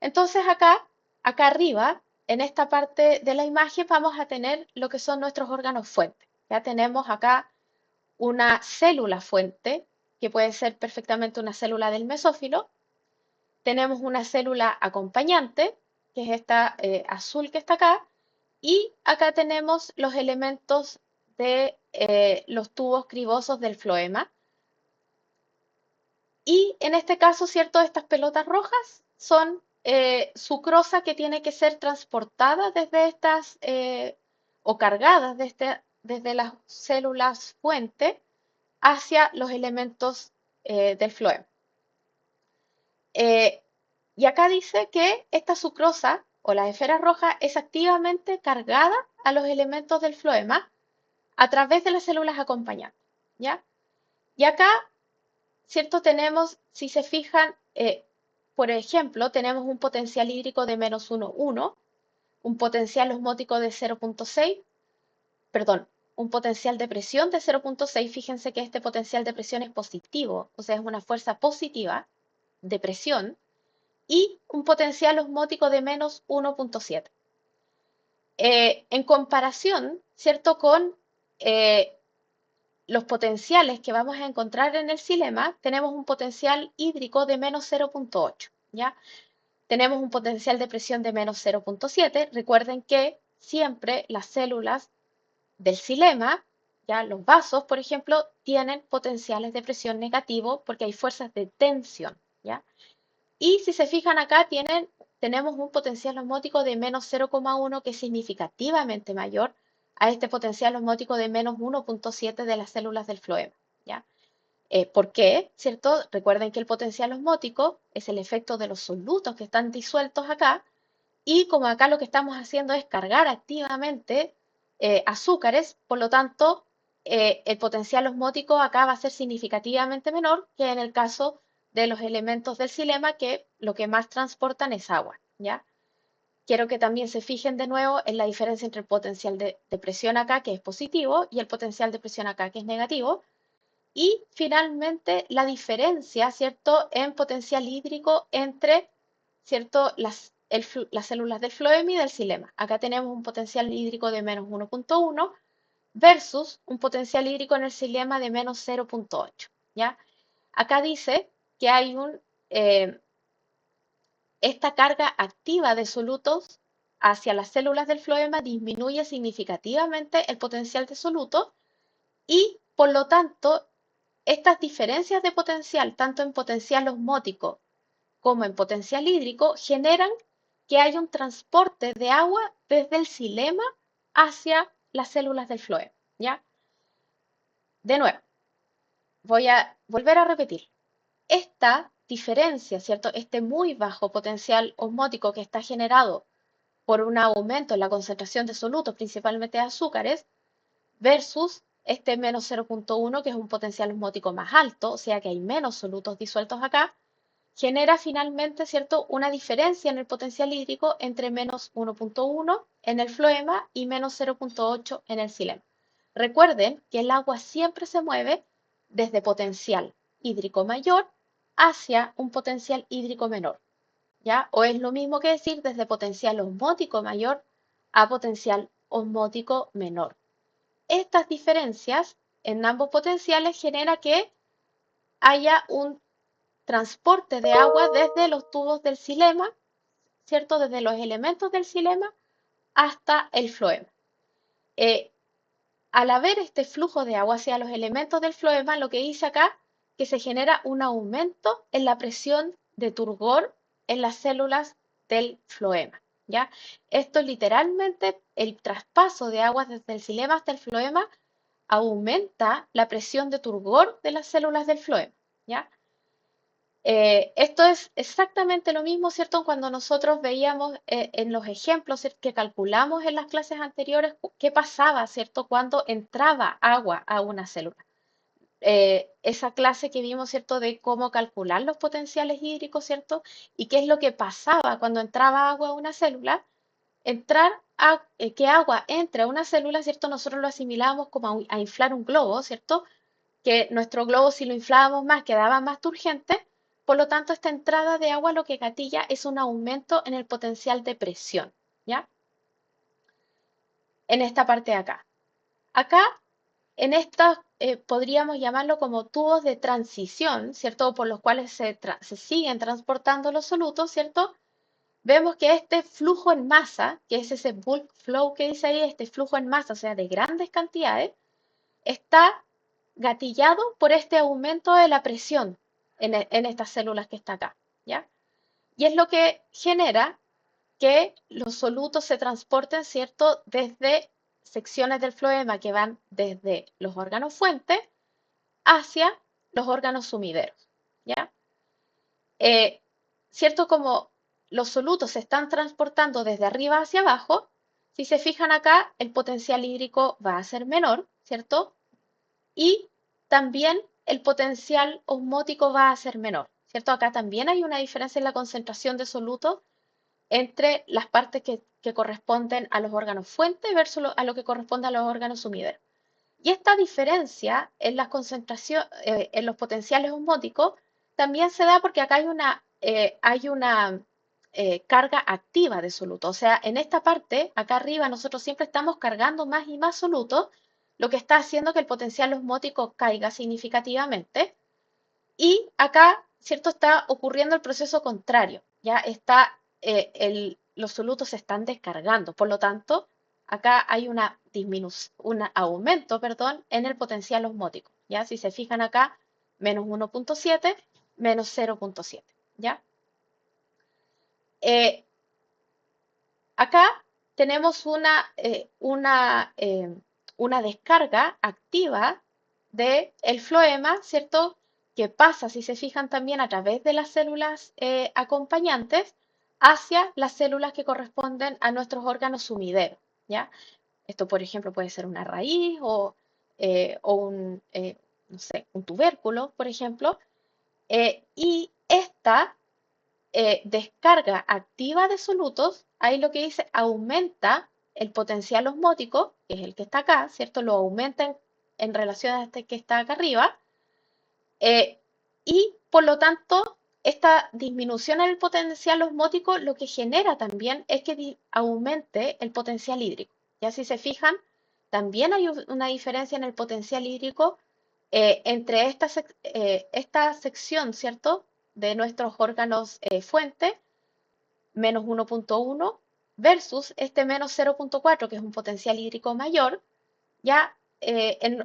Entonces acá arriba, en esta parte de la imagen, vamos a tener lo que son nuestros órganos fuentes. Ya tenemos acá una célula fuente, que puede ser perfectamente una célula del mesófilo. Tenemos una célula acompañante, que es esta azul que está acá. Y acá tenemos los elementos de los tubos cribosos del floema. Y en este caso, ¿cierto? Estas pelotas rojas son sucrosa que tiene que ser transportada desde estas o cargadas desde las células fuente hacia los elementos del floema. Y acá dice que esta sucrosa o la esfera roja es activamente cargada a los elementos del floema a través de las células acompañantes, ¿ya? Y acá, ¿cierto? Tenemos, si se fijan, por ejemplo, tenemos un potencial hídrico de -1,1, un potencial osmótico de 0,6, perdón, un potencial de presión de 0,6. Fíjense que este potencial de presión es positivo, o sea, es una fuerza positiva de presión, y un potencial osmótico de -1,7. En comparación, ¿cierto?, con los potenciales que vamos a encontrar en el xilema, tenemos un potencial hídrico de -0,8, ¿ya? Tenemos un potencial de presión de -0,7. Recuerden que siempre las células del xilema, ya los vasos, por ejemplo, tienen potenciales de presión negativo porque hay fuerzas de tensión, ¿ya? Y si se fijan acá, tenemos un potencial osmótico de -0,1 que es significativamente mayor a este potencial osmótico de -1,7 de las células del floema, ¿ya? ¿Por qué? ¿Cierto? Recuerden que el potencial osmótico es el efecto de los solutos que están disueltos acá, y como acá lo que estamos haciendo es cargar activamente azúcares, por lo tanto, el potencial osmótico acá va a ser significativamente menor que en el caso de los elementos del xilema, que lo que más transportan es agua, ¿ya? Quiero que también se fijen de nuevo en la diferencia entre el potencial de presión acá, que es positivo, y el potencial de presión acá, que es negativo. Y finalmente la diferencia, ¿cierto?, en potencial hídrico entre, ¿cierto?, las células del floema y del xilema. Acá tenemos un potencial hídrico de -1,1 versus un potencial hídrico en el xilema de -0,8, ¿ya? Acá dice que hay esta carga activa de solutos hacia las células del floema disminuye significativamente el potencial de solutos y, por lo tanto, estas diferencias de potencial, tanto en potencial osmótico como en potencial hídrico, generan que haya un transporte de agua desde el xilema hacia las células del floema, ¿ya? De nuevo, voy a volver a repetir. Esta diferencia, ¿cierto? Este muy bajo potencial osmótico que está generado por un aumento en la concentración de solutos, principalmente de azúcares, versus este -0,1, que es un potencial osmótico más alto, o sea que hay menos solutos disueltos acá, genera finalmente, ¿cierto?, una diferencia en el potencial hídrico entre -1,1 en el floema y -0,8 en el xilema. Recuerden que el agua siempre se mueve desde potencial hídrico mayor hacia un potencial hídrico menor, ¿ya? O es lo mismo que decir desde potencial osmótico mayor a potencial osmótico menor. Estas diferencias en ambos potenciales genera que haya un transporte de agua desde los tubos del xilema, ¿cierto? Desde los elementos del xilema hasta el floema. Eh, Al haber este flujo de agua hacia los elementos del floema, lo que dice acá, que se genera un aumento en la presión de turgor en las células del floema, ¿ya? Esto literalmente, el traspaso de agua desde el xilema hasta el floema aumenta la presión de turgor de las células del floema, ¿ya? Esto es exactamente lo mismo, ¿cierto? Cuando nosotros veíamos en los ejemplos que calculamos en las clases anteriores, qué pasaba, ¿cierto? Cuando entraba agua a una célula. Esa clase que vimos, ¿cierto? De cómo calcular los potenciales hídricos, ¿cierto? Y qué es lo que pasaba cuando entraba agua a una célula. Que agua entre a una célula, ¿cierto? Nosotros lo asimilamos como a inflar un globo, ¿cierto? Que nuestro globo, si lo inflábamos más, quedaba más turgente. Por lo tanto, esta entrada de agua lo que gatilla es un aumento en el potencial de presión, ¿ya? En esta parte de acá. Acá, en estas, podríamos llamarlo como tubos de transición, ¿cierto? Por los cuales se siguen transportando los solutos, ¿cierto? Vemos que este flujo en masa, que es ese bulk flow que dice ahí, este flujo en masa, o sea, de grandes cantidades, está gatillado por este aumento de la presión en estas células que está acá, ¿ya? Y es lo que genera que los solutos se transporten, ¿cierto? Desde secciones del floema que van desde los órganos fuentes hacia los órganos sumideros, ¿ya? Eh, ¿Cierto? Como los solutos se están transportando desde arriba hacia abajo, si se fijan acá, el potencial hídrico va a ser menor, ¿cierto? Y también el potencial osmótico va a ser menor, ¿cierto? Acá también hay una diferencia en la concentración de solutos entre las partes que corresponden a los órganos fuente versus a lo que corresponde a los órganos sumideros. Y esta diferencia en las concentraciones, en los potenciales osmóticos, también se da porque acá hay una carga activa de soluto. O sea, en esta parte, acá arriba, nosotros siempre estamos cargando más y más soluto, lo que está haciendo que el potencial osmótico caiga significativamente. Y acá, ¿cierto? Está ocurriendo el proceso contrario. Ya está, los solutos se están descargando. Por lo tanto, acá hay una disminución, un aumento, perdón, en el potencial osmótico. ¿Ya? Si se fijan acá, menos 1,7, menos 0,7. ¿Ya? Eh, Acá tenemos una descarga activa del floema, ¿cierto? Que pasa, si se fijan también, a través de las células acompañantes hacia las células que corresponden a nuestros órganos sumideros, ¿ya? Esto, por ejemplo, puede ser una raíz o no sé, un tubérculo, por ejemplo. Y esta descarga activa de solutos, ahí lo que dice aumenta el potencial osmótico, que es el que está acá, ¿cierto? Lo aumenta en relación a este que está acá arriba, eh, y por lo tanto, esta disminución en el potencial osmótico lo que genera también es que aumente el potencial hídrico. Ya si se fijan, también hay una diferencia en el potencial hídrico entre esta sección, ¿cierto? De nuestros órganos fuente, menos 1,1, versus este menos 0,4, que es un potencial hídrico mayor, ya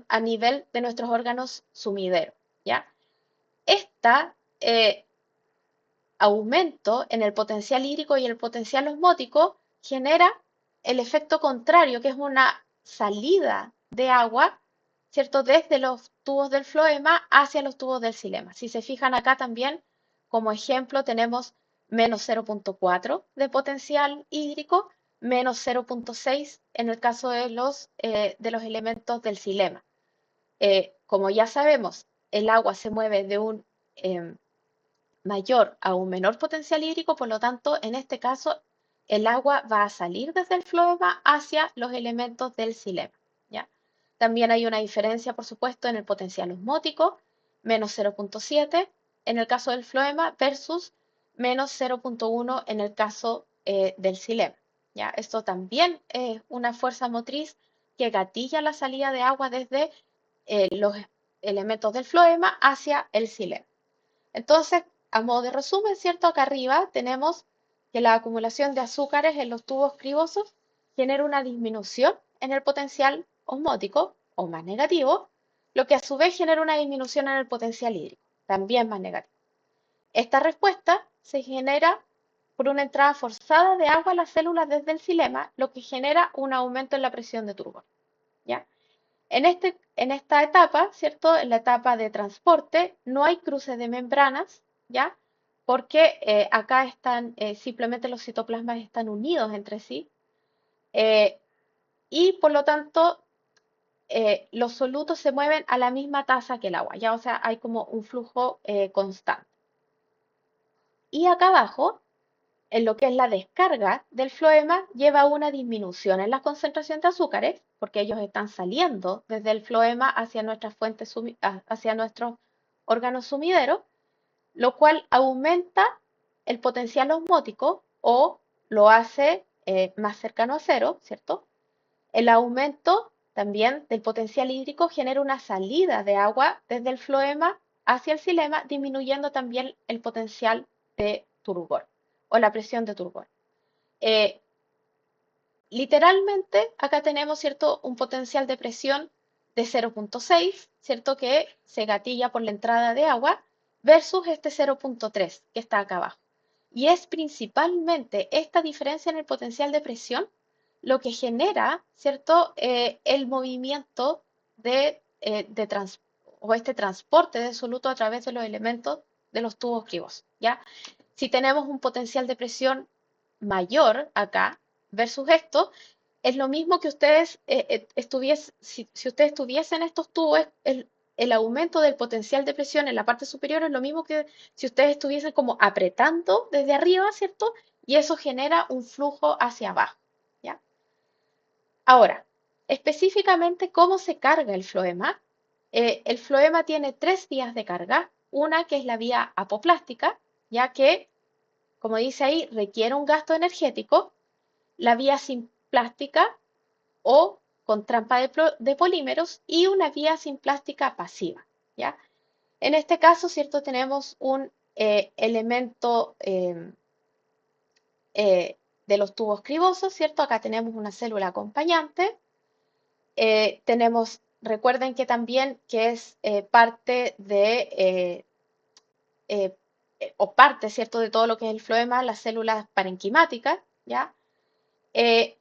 a nivel de nuestros órganos sumideros, ¿ya? Este aumento en el potencial hídrico y el potencial osmótico genera el efecto contrario, que es una salida de agua, ¿cierto? Desde los tubos del floema hacia los tubos del xilema. Si se fijan acá también, como ejemplo, tenemos menos 0,4 de potencial hídrico, menos 0,6 en el caso de los elementos del xilema. Como ya sabemos, el agua se mueve de un mayor a un menor potencial hídrico, por lo tanto, en este caso, el agua va a salir desde el floema hacia los elementos del xilema, ¿ya? También hay una diferencia, por supuesto, en el potencial osmótico, menos 0,7 en el caso del floema versus menos 0,1 en el caso del xilema, ¿ya? Esto también es una fuerza motriz que gatilla la salida de agua desde los elementos del floema hacia el xilema. Entonces, a modo de resumen, ¿cierto? Acá arriba tenemos que la acumulación de azúcares en los tubos cribosos genera una disminución en el potencial osmótico, o más negativo, lo que a su vez genera una disminución en el potencial hídrico, también más negativo. Esta respuesta se genera por una entrada forzada de agua a las células desde el xilema, lo que genera un aumento en la presión de turgor, ¿ya? En esta etapa, ¿cierto? En la etapa de transporte, no hay cruce de membranas, ¿ya? Porque acá están, simplemente los citoplasmas están unidos entre sí, eh, y por lo tanto los solutos se mueven a la misma tasa que el agua, ¿ya? O sea, hay como un flujo constante. Y acá abajo, en lo que es la descarga del floema, lleva a una disminución en la concentración de azúcares, porque ellos están saliendo desde el floema hacia nuestras fuentes, hacia nuestros órganos sumideros, lo cual aumenta el potencial osmótico o lo hace más cercano a cero, ¿cierto? El aumento también del potencial hídrico genera una salida de agua desde el floema hacia el xilema, disminuyendo también el potencial de turgor o la presión de turgor. Eh, Literalmente, acá tenemos, ¿cierto?, un potencial de presión de 0,6, ¿cierto?, que se gatilla por la entrada de agua, versus este 0,3 que está acá abajo. Y es principalmente esta diferencia en el potencial de presión lo que genera, ¿cierto?, el movimiento o este transporte de soluto a través de los elementos de los tubos cribosos, ¿ya? Si tenemos un potencial de presión mayor acá versus esto, es lo mismo que ustedes si ustedes tuviesen estos tubos, el aumento del potencial de presión en la parte superior es lo mismo que si ustedes estuviesen como apretando desde arriba, ¿cierto? Y eso genera un flujo hacia abajo, ¿ya? Ahora, específicamente, ¿cómo se carga el floema? El floema tiene tres vías de carga. Una que es la vía apoplástica, ya que, como dice ahí, requiere un gasto energético. La vía simplástica o con trampa de polímeros y una vía simplástica pasiva, ¿ya? En este caso, ¿cierto? Tenemos un elemento de los tubos cribosos, ¿cierto? Acá tenemos una célula acompañante. Recuerden que también que es parte eh, o parte, ¿cierto? De todo lo que es el floema, las células parenquimáticas, ¿ya? Eh,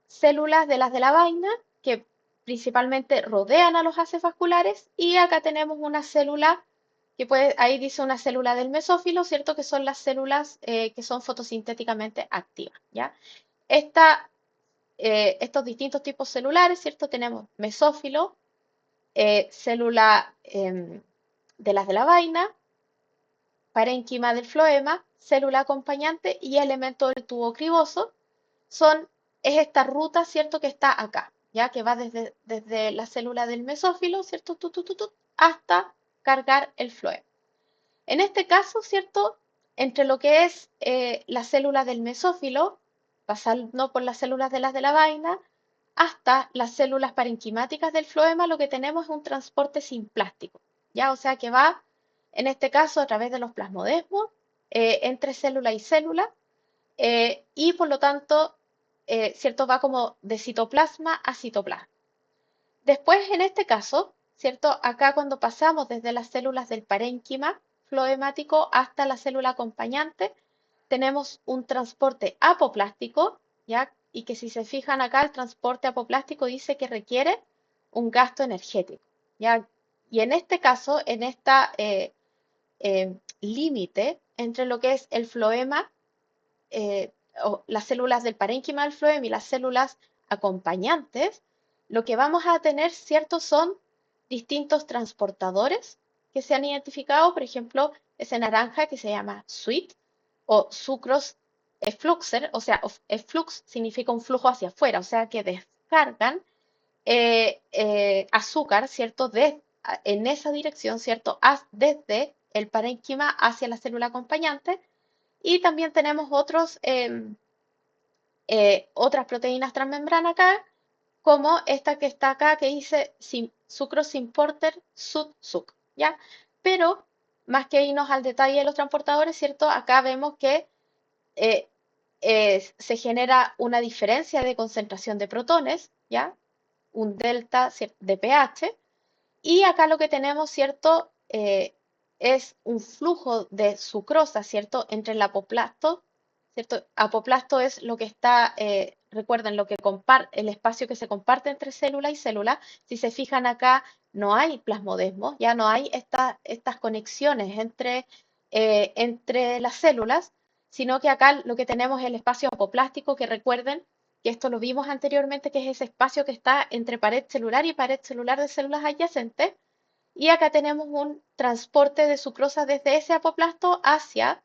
Células de las de la vaina que principalmente rodean a los haces vasculares, y acá tenemos una célula que ahí dice una célula del mesófilo, ¿cierto? Que son las células que son fotosintéticamente activas, ¿ya? Esta, estos distintos tipos celulares, ¿cierto? Tenemos mesófilo, célula de las de la vaina, parénquima del floema, célula acompañante y elemento del tubo criboso. Es esta ruta, ¿cierto? Que está acá, ya que va desde la célula del mesófilo, ¿cierto? Hasta cargar el floema. En este caso, ¿cierto? Entre lo que es la célula del mesófilo, pasando por las células de las de la vaina, hasta las células parenquimáticas del floema, lo que tenemos es un transporte simplástico, ¿ya? O sea que va, en este caso, a través de los plasmodesmos, entre célula y célula, y por lo tanto, ¿cierto? Va como de citoplasma a citoplasma. Después, en este caso, ¿cierto? Acá cuando pasamos desde las células del parénquima floemático hasta la célula acompañante, tenemos un transporte apoplástico, ¿ya? Y que si se fijan acá, el transporte apoplástico dice que requiere un gasto energético, ¿ya? Y en este caso, en esta límite entre lo que es el floema, o las células del parénquima del floema y las células acompañantes, lo que vamos a tener, ¿cierto? Son distintos transportadores que se han identificado, por ejemplo, ese naranja que se llama sweet o sucros effluxer, o sea, efflux significa un flujo hacia afuera, o sea, que descargan azúcar, ¿cierto? En esa dirección, ¿cierto? Desde el parénquima hacia la célula acompañante. Y también tenemos otras proteínas transmembrana acá, como esta que está acá, que dice sucrose importer suc, ¿ya? Pero, más que irnos al detalle de los transportadores, ¿cierto? Acá vemos que eh, se genera una diferencia de concentración de protones, ¿ya? Un delta de pH, y acá lo que tenemos, ¿cierto? Es un flujo de sucrosa, ¿cierto? Entre el apoplasto, ¿cierto? Apoplasto es lo que está, recuerden, el espacio que se comparte entre célula y célula. Si se fijan acá, no hay plasmodesmo, ya no hay estas conexiones entre entre las células, sino que acá lo que tenemos es el espacio apoplástico, que recuerden que esto lo vimos anteriormente, que es ese espacio que está entre pared celular de células adyacentes, y acá tenemos un transporte de sucrosa desde ese apoplasto hacia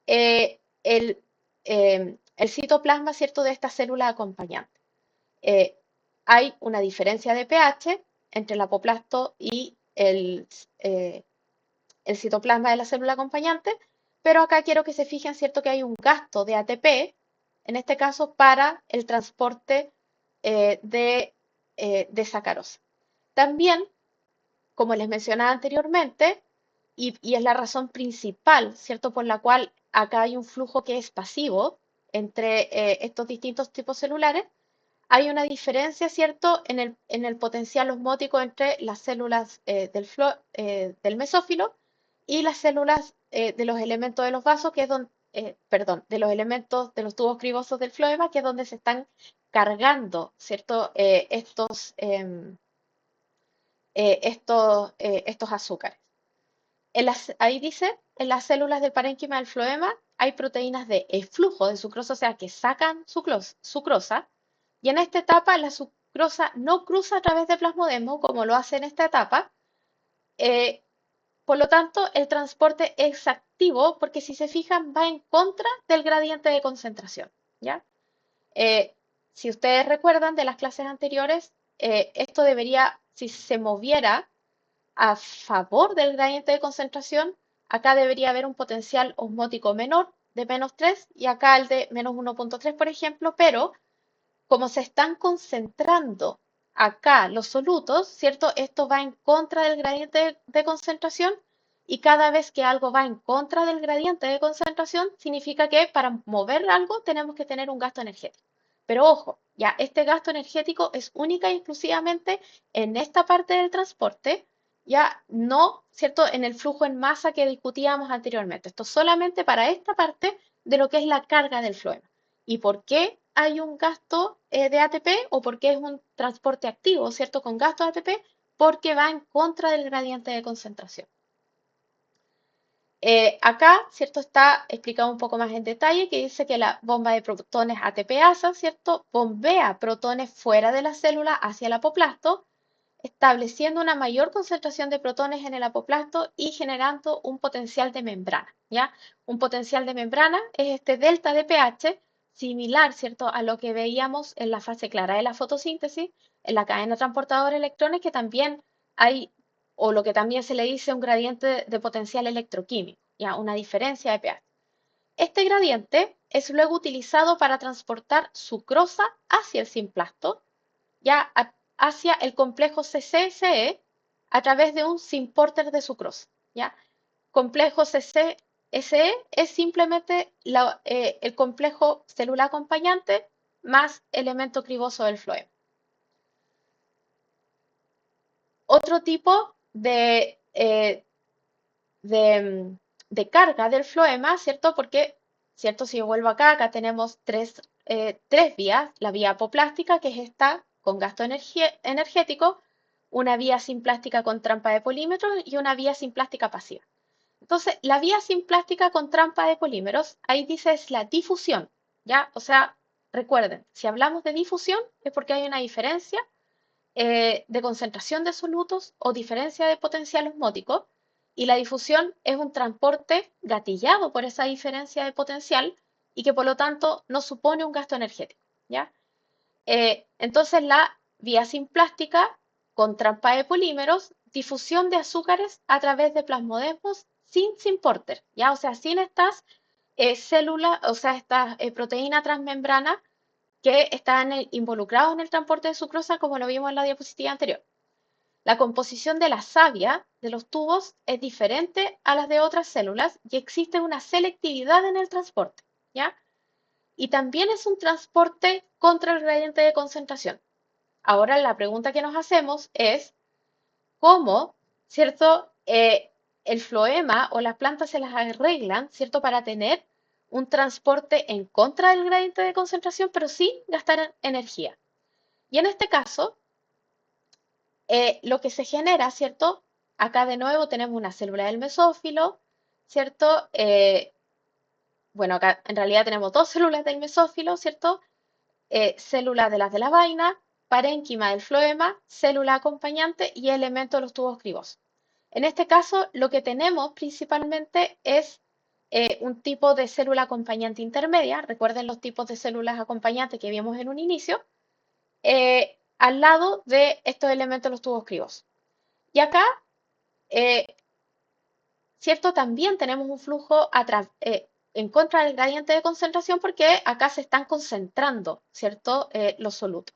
eh, el, el citoplasma, ¿cierto?, de esta célula acompañante. Eh, Hay una diferencia de pH entre el apoplasto y el citoplasma de la célula acompañante, pero acá quiero que se fijen, ¿cierto?, que hay un gasto de ATP, en este caso para el transporte de sacarosa. También, como les mencionaba anteriormente, y es la razón principal, ¿cierto?, por la cual acá hay un flujo que es pasivo entre estos distintos tipos celulares, hay una diferencia, ¿cierto?, en el potencial osmótico entre las células del mesófilo y las células de los elementos de los vasos, que es donde, perdón, de los elementos de los tubos cribosos del floema, que es donde se están cargando, ¿cierto?, estos azúcares. Ahí dice, en las células del parénquima del floema hay proteínas de eflujo de sucrosa, o sea, que sacan sucrosa, y en esta etapa la sucrosa no cruza a través de plasmodesmo como lo hace en esta etapa. eh, por lo tanto, el transporte es activo porque si se fijan va en contra del gradiente de concentración, ¿ya? Eh, si ustedes recuerdan de las clases anteriores, esto debería, si se moviera a favor del gradiente de concentración, acá debería haber un potencial osmótico menor de -3 y acá el de -1,3, por ejemplo, pero como se están concentrando acá los solutos, ¿cierto? Esto va en contra del gradiente de concentración y cada vez que algo va en contra del gradiente de concentración, significa que para mover algo tenemos que tener un gasto energético. Pero ojo, ya este gasto energético es única y exclusivamente en esta parte del transporte, ya no, ¿cierto? En el flujo en masa que discutíamos anteriormente. Esto solamente para esta parte de lo que es la carga del floema. ¿Y por qué hay un gasto de ATP o por qué es un transporte activo, ¿cierto? Con gasto de ATP, porque va en contra del gradiente de concentración. Acá, ¿cierto? Está explicado un poco más en detalle que dice que la bomba de protones ATPasa, ¿cierto? Bombea protones fuera de la célula hacia el apoplasto, estableciendo una mayor concentración de protones en el apoplasto y generando un potencial de membrana, ¿ya? Un potencial de membrana es este delta de pH similar, ¿cierto?, a lo que veíamos en la fase clara de la fotosíntesis, en la cadena transportadora de electrones, que también hay, o lo que también se le dice un gradiente de potencial electroquímico, ¿ya? Una diferencia de pH. Este gradiente es luego utilizado para transportar sucrosa hacia el simplasto, ya hacia el complejo CCSE a través de un symporter de sucrosa, ¿ya? Complejo CCSE es simplemente el complejo celular acompañante más elemento criboso del floema. Otro tipo de carga del floema, ¿cierto? Porque, ¿cierto? Si yo vuelvo acá tenemos tres vías. La vía apoplástica, que es esta con gasto energético, una vía simplástica con trampa de polímeros y una vía simplástica pasiva. Entonces, la vía simplástica con trampa de polímeros, ahí dice es la difusión, ¿ya? O sea, recuerden, si hablamos de difusión es porque hay una diferencia de concentración de solutos o diferencia de potencial osmótico, y la difusión es un transporte gatillado por esa diferencia de potencial y que por lo tanto no supone un gasto energético, ¿ya? Entonces la vía simplástica con trampa de polímeros, difusión de azúcares a través de plasmodesmos sin symporter, ¿ya? O sea, sin estas células, o sea, estas proteínas transmembranas que están involucrados en el transporte de sucrosa, como lo vimos en la diapositiva anterior. La composición de la savia de los tubos es diferente a las de otras células y existe una selectividad en el transporte, ¿ya? Y también es un transporte contra el gradiente de concentración. Ahora la pregunta que nos hacemos es cómo, ¿cierto? El floema o las plantas se las arreglan, ¿cierto? Para tener un transporte en contra del gradiente de concentración, pero sin gastar energía. Y en este caso, lo que se genera, ¿cierto? Acá de nuevo tenemos una célula del mesófilo, ¿cierto? Bueno, acá en realidad tenemos dos células del mesófilo, ¿cierto? Células de las de la vaina, parénquima del floema, célula acompañante y elemento de los tubos cribosos. En este caso, lo que tenemos principalmente es un tipo de célula acompañante intermedia. Recuerden los tipos de células acompañantes que vimos en un inicio, al lado de estos elementos de los tubos cribosos. Y acá, eh, ¿cierto? También tenemos un flujo en contra del gradiente de concentración porque acá se están concentrando, ¿cierto? Los solutos.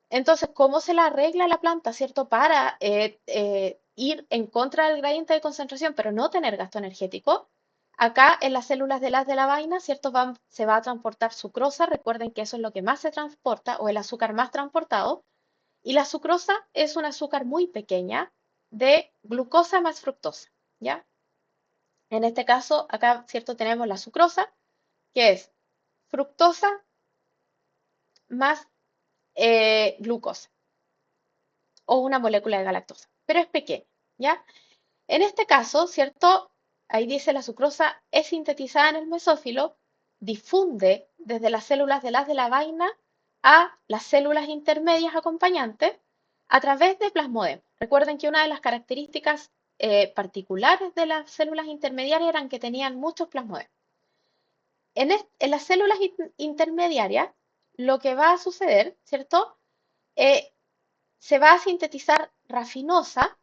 Entonces, ¿cómo se la arregla la planta, ¿cierto? Para ir en contra del gradiente de concentración, pero no tener gasto energético. Acá en las células de las de la vaina, ¿cierto? Se va a transportar sucrosa. Recuerden que eso es lo que más se transporta o el azúcar más transportado. Y la sucrosa es un azúcar muy pequeña de glucosa más fructosa, ¿ya? En este caso, acá, ¿cierto? Tenemos la sucrosa, que es fructosa más glucosa o una molécula de galactosa, pero es pequeña, ¿ya? En este caso, ¿cierto? Ahí dice la sucrosa es sintetizada en el mesófilo, difunde desde las células de las de la vaina a las células intermedias acompañantes a través de plasmodema. Recuerden que una de las características particulares de las células intermediarias eran que tenían muchos plasmodemas. En las células intermediarias, lo que va a suceder, ¿cierto? Eh, Se va a sintetizar rafinosa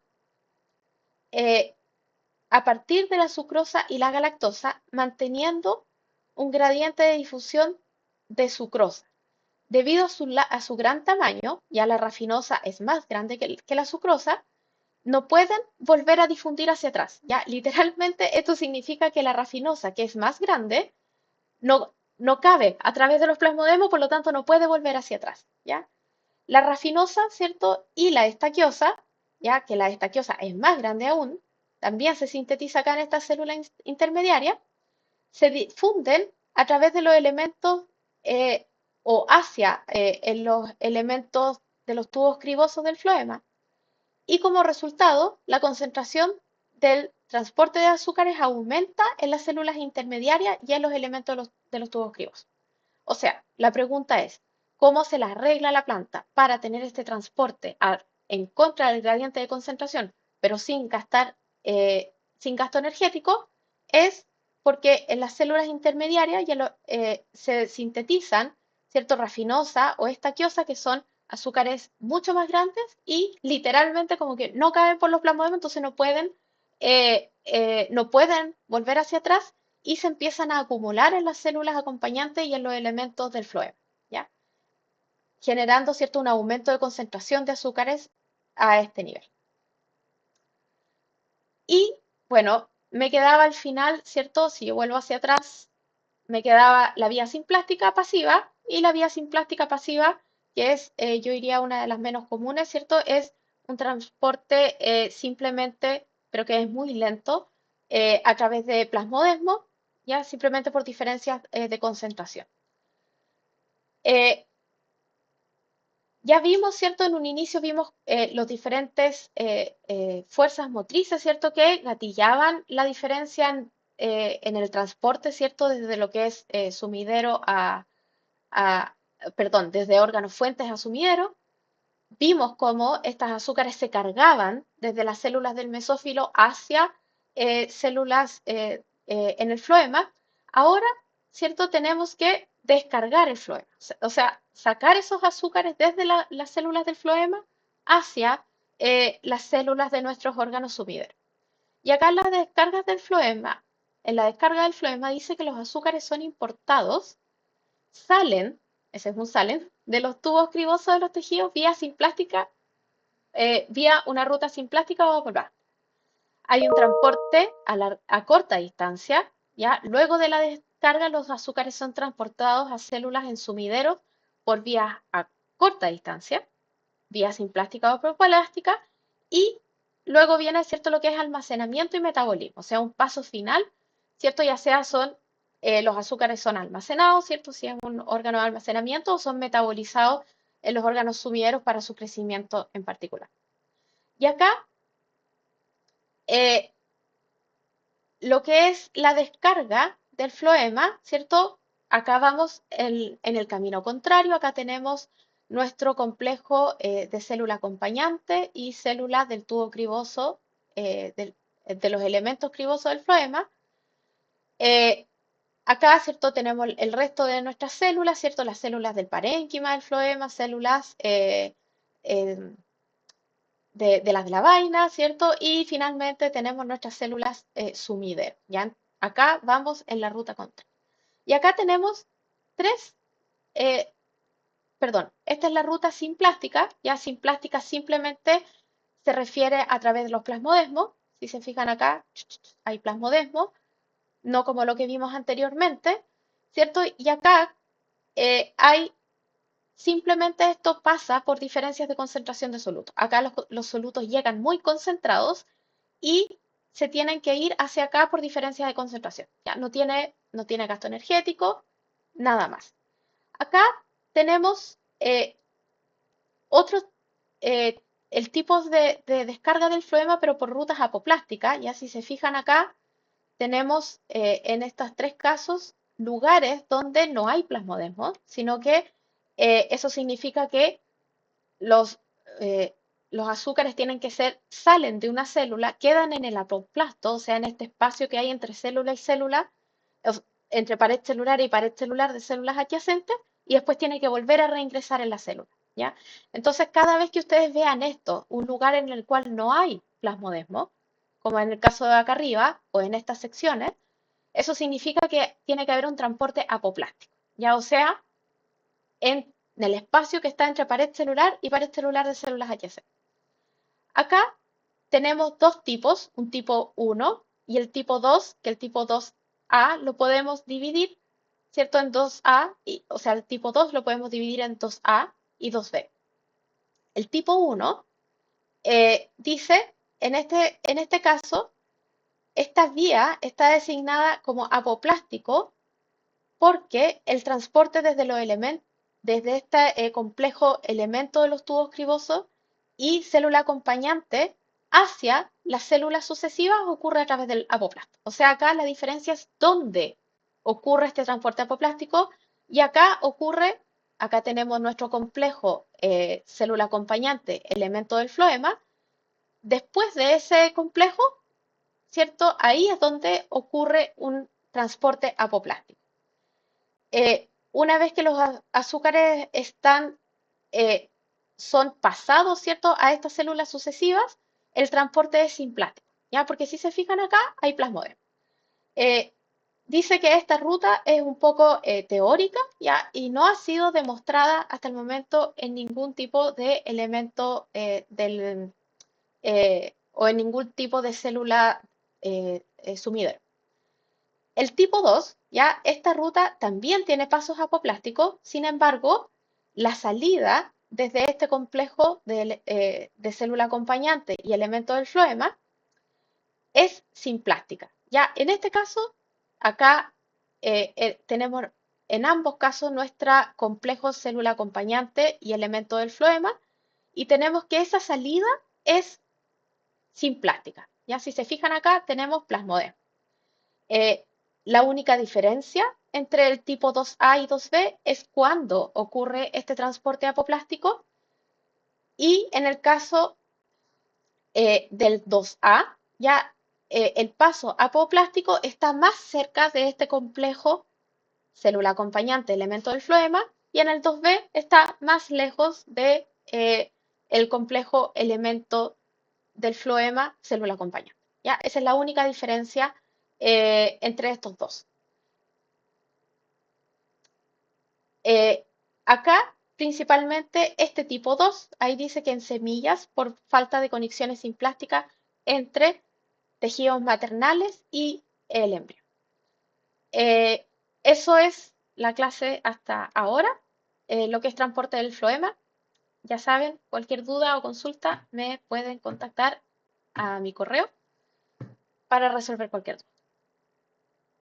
eh, a partir de la sucrosa y la galactosa, manteniendo un gradiente de difusión de sucrosa. Debido a su gran tamaño, ya la rafinosa es más grande que la sucrosa, no pueden volver a difundir hacia atrás. Ya, literalmente esto significa que la rafinosa, que es más grande, no cabe a través de los plasmodemos, por lo tanto no puede volver hacia atrás. ¿Ya? La rafinosa, ¿cierto? Y la estaquiosa, ya que la estaquiosa es más grande aún, también se sintetiza acá en esta célula intermediaria, se difunden a través de los elementos o hacia en los elementos de los tubos cribosos del floema. Y como resultado, la concentración del transporte de azúcares aumenta en las células intermediarias y en los elementos de los tubos cribosos. O sea, la pregunta es, ¿cómo se la arregla la planta para tener este transporte en contra del gradiente de concentración, pero sin gasto energético? Es porque en las células intermediarias se sintetizan, ¿cierto? Rafinosa o estaquiosa, que son azúcares mucho más grandes y literalmente como que no caben por los plasmodemos, entonces no pueden volver hacia atrás y se empiezan a acumular en las células acompañantes y en los elementos del floema, ¿ya? Generando, ¿cierto?, un aumento de concentración de azúcares a este nivel. Y bueno, me quedaba al final, ¿cierto? Si yo vuelvo hacia atrás, me quedaba la vía simplástica pasiva y la vía simplástica pasiva, que es, yo diría, una de las menos comunes, ¿cierto? Es un transporte simplemente, pero que es muy lento, a través de plasmodesmo, ya simplemente por diferencias de concentración. Eh, ya vimos, ¿cierto? En un inicio vimos los diferentes fuerzas motrices, ¿cierto? Que gatillaban la diferencia en el transporte, ¿cierto? Desde lo que es sumidero a, perdón, desde órganos fuentes a sumidero. Vimos cómo estas azúcares se cargaban desde las células del mesófilo hacia células en el floema. Ahora, ¿cierto? Tenemos que descargar el floema, o sea, sacar esos azúcares desde las células del floema hacia las células de nuestros órganos sumideros. Y acá en las descargas del floema, en la descarga del floema dice que los azúcares son importados, salen, ese es un salen, de los tubos cribosos de los tejidos vía simplástica, vía una ruta simplástica o vacuolar. Hay un transporte a corta distancia, ¿ya? Luego de la descarga, los azúcares son transportados a células en sumideros por vías a corta distancia, vía simplástica o propolástica, y luego viene, ¿cierto?, lo que es almacenamiento y metabolismo, o sea, un paso final, ¿cierto? Ya sea los azúcares son almacenados, ¿cierto? Si es un órgano de almacenamiento o son metabolizados en los órganos sumideros para su crecimiento en particular. Y acá, eh, Lo que es la descarga del floema, ¿cierto? Acá vamos en el camino contrario, acá tenemos nuestro complejo de célula acompañante y células del tubo criboso, de los elementos cribosos del floema. Eh, Acá, ¿cierto? Tenemos el resto de nuestras células, ¿cierto? Las células del parénquima del floema, células eh, de las de la vaina, ¿cierto? Y finalmente tenemos nuestras células sumideras. ¿Ya? Acá vamos en la ruta contraria. Y acá tenemos tres, eh, perdón, esta es la ruta sin plástica. Ya sin plástica simplemente se refiere a través de los plasmodesmos. Si se fijan acá, hay plasmodesmos, no como lo que vimos anteriormente, ¿cierto? Y acá hay simplemente esto pasa por diferencias de concentración de solutos. Acá los solutos llegan muy concentrados y se tienen que ir hacia acá por diferencias de concentración. Ya no tiene gasto energético, nada más. Acá tenemos otros, eh, el tipo de descarga del floema, pero por rutas apoplásticas. Ya si se fijan acá, tenemos en estos tres casos lugares donde no hay plasmodesmos, sino que eso significa que los, eh, los azúcares salen de una célula, quedan en el apoplasto, o sea, en este espacio que hay entre célula y célula, entre pared celular y pared celular de células adyacentes, y después tiene que volver a reingresar en la célula, ¿ya? Entonces, cada vez que ustedes vean esto, un lugar en el cual no hay plasmodesmo, como en el caso de acá arriba o en estas secciones, eso significa que tiene que haber un transporte apoplástico, ¿ya? O sea, en el espacio que está entre pared celular y pared celular de células adyacentes. Acá tenemos dos tipos, un tipo 1 y el tipo 2, que el tipo 2A lo podemos dividir, ¿cierto? En 2A, o sea, el tipo 2 lo podemos dividir en 2A y 2B. El tipo 1 dice, en este caso, esta vía está designada como apoplástico porque el transporte desde los elementos, desde este complejo elemento de los tubos cribosos y célula acompañante hacia las células sucesivas ocurre a través del apoplasto. O sea, acá la diferencia es dónde ocurre este transporte apoplástico y acá tenemos nuestro complejo célula acompañante, elemento del floema. Después de ese complejo, ¿cierto? Ahí es donde ocurre un transporte apoplástico. Una vez que los azúcares eh, son pasados, ¿cierto?, a estas células sucesivas, el transporte es simplático, ¿ya? Porque si se fijan acá, hay plasmodesmo. Eh, Dice que esta ruta es un poco teórica, ¿ya? Y no ha sido demostrada hasta el momento en ningún tipo de elemento o en ningún tipo de célula sumidera. El tipo 2, ya esta ruta también tiene pasos apoplásticos, sin embargo, la salida desde este complejo de célula acompañante y elemento del floema es simplástica. Ya en este caso, acá tenemos en ambos casos nuestra complejo célula acompañante y elemento del floema y tenemos que esa salida es simplástica. Ya si se fijan acá, tenemos plasmodesmo. Eh, la única diferencia entre el tipo 2A y 2B es cuando ocurre este transporte apoplástico y en el caso del 2A, ya el paso apoplástico está más cerca de este complejo célula acompañante, elemento del floema, y en el 2B está más lejos de el complejo elemento del floema, célula acompañante. ¿Ya? Esa es la única diferencia entre estos dos. Eh, Acá, principalmente, este tipo 2, ahí dice que en semillas, por falta de conexiones simplásticas entre tejidos maternales y el embrión. Eh, Eso es la clase hasta ahora, lo que es transporte del floema. Ya saben, cualquier duda o consulta me pueden contactar a mi correo para resolver cualquier duda.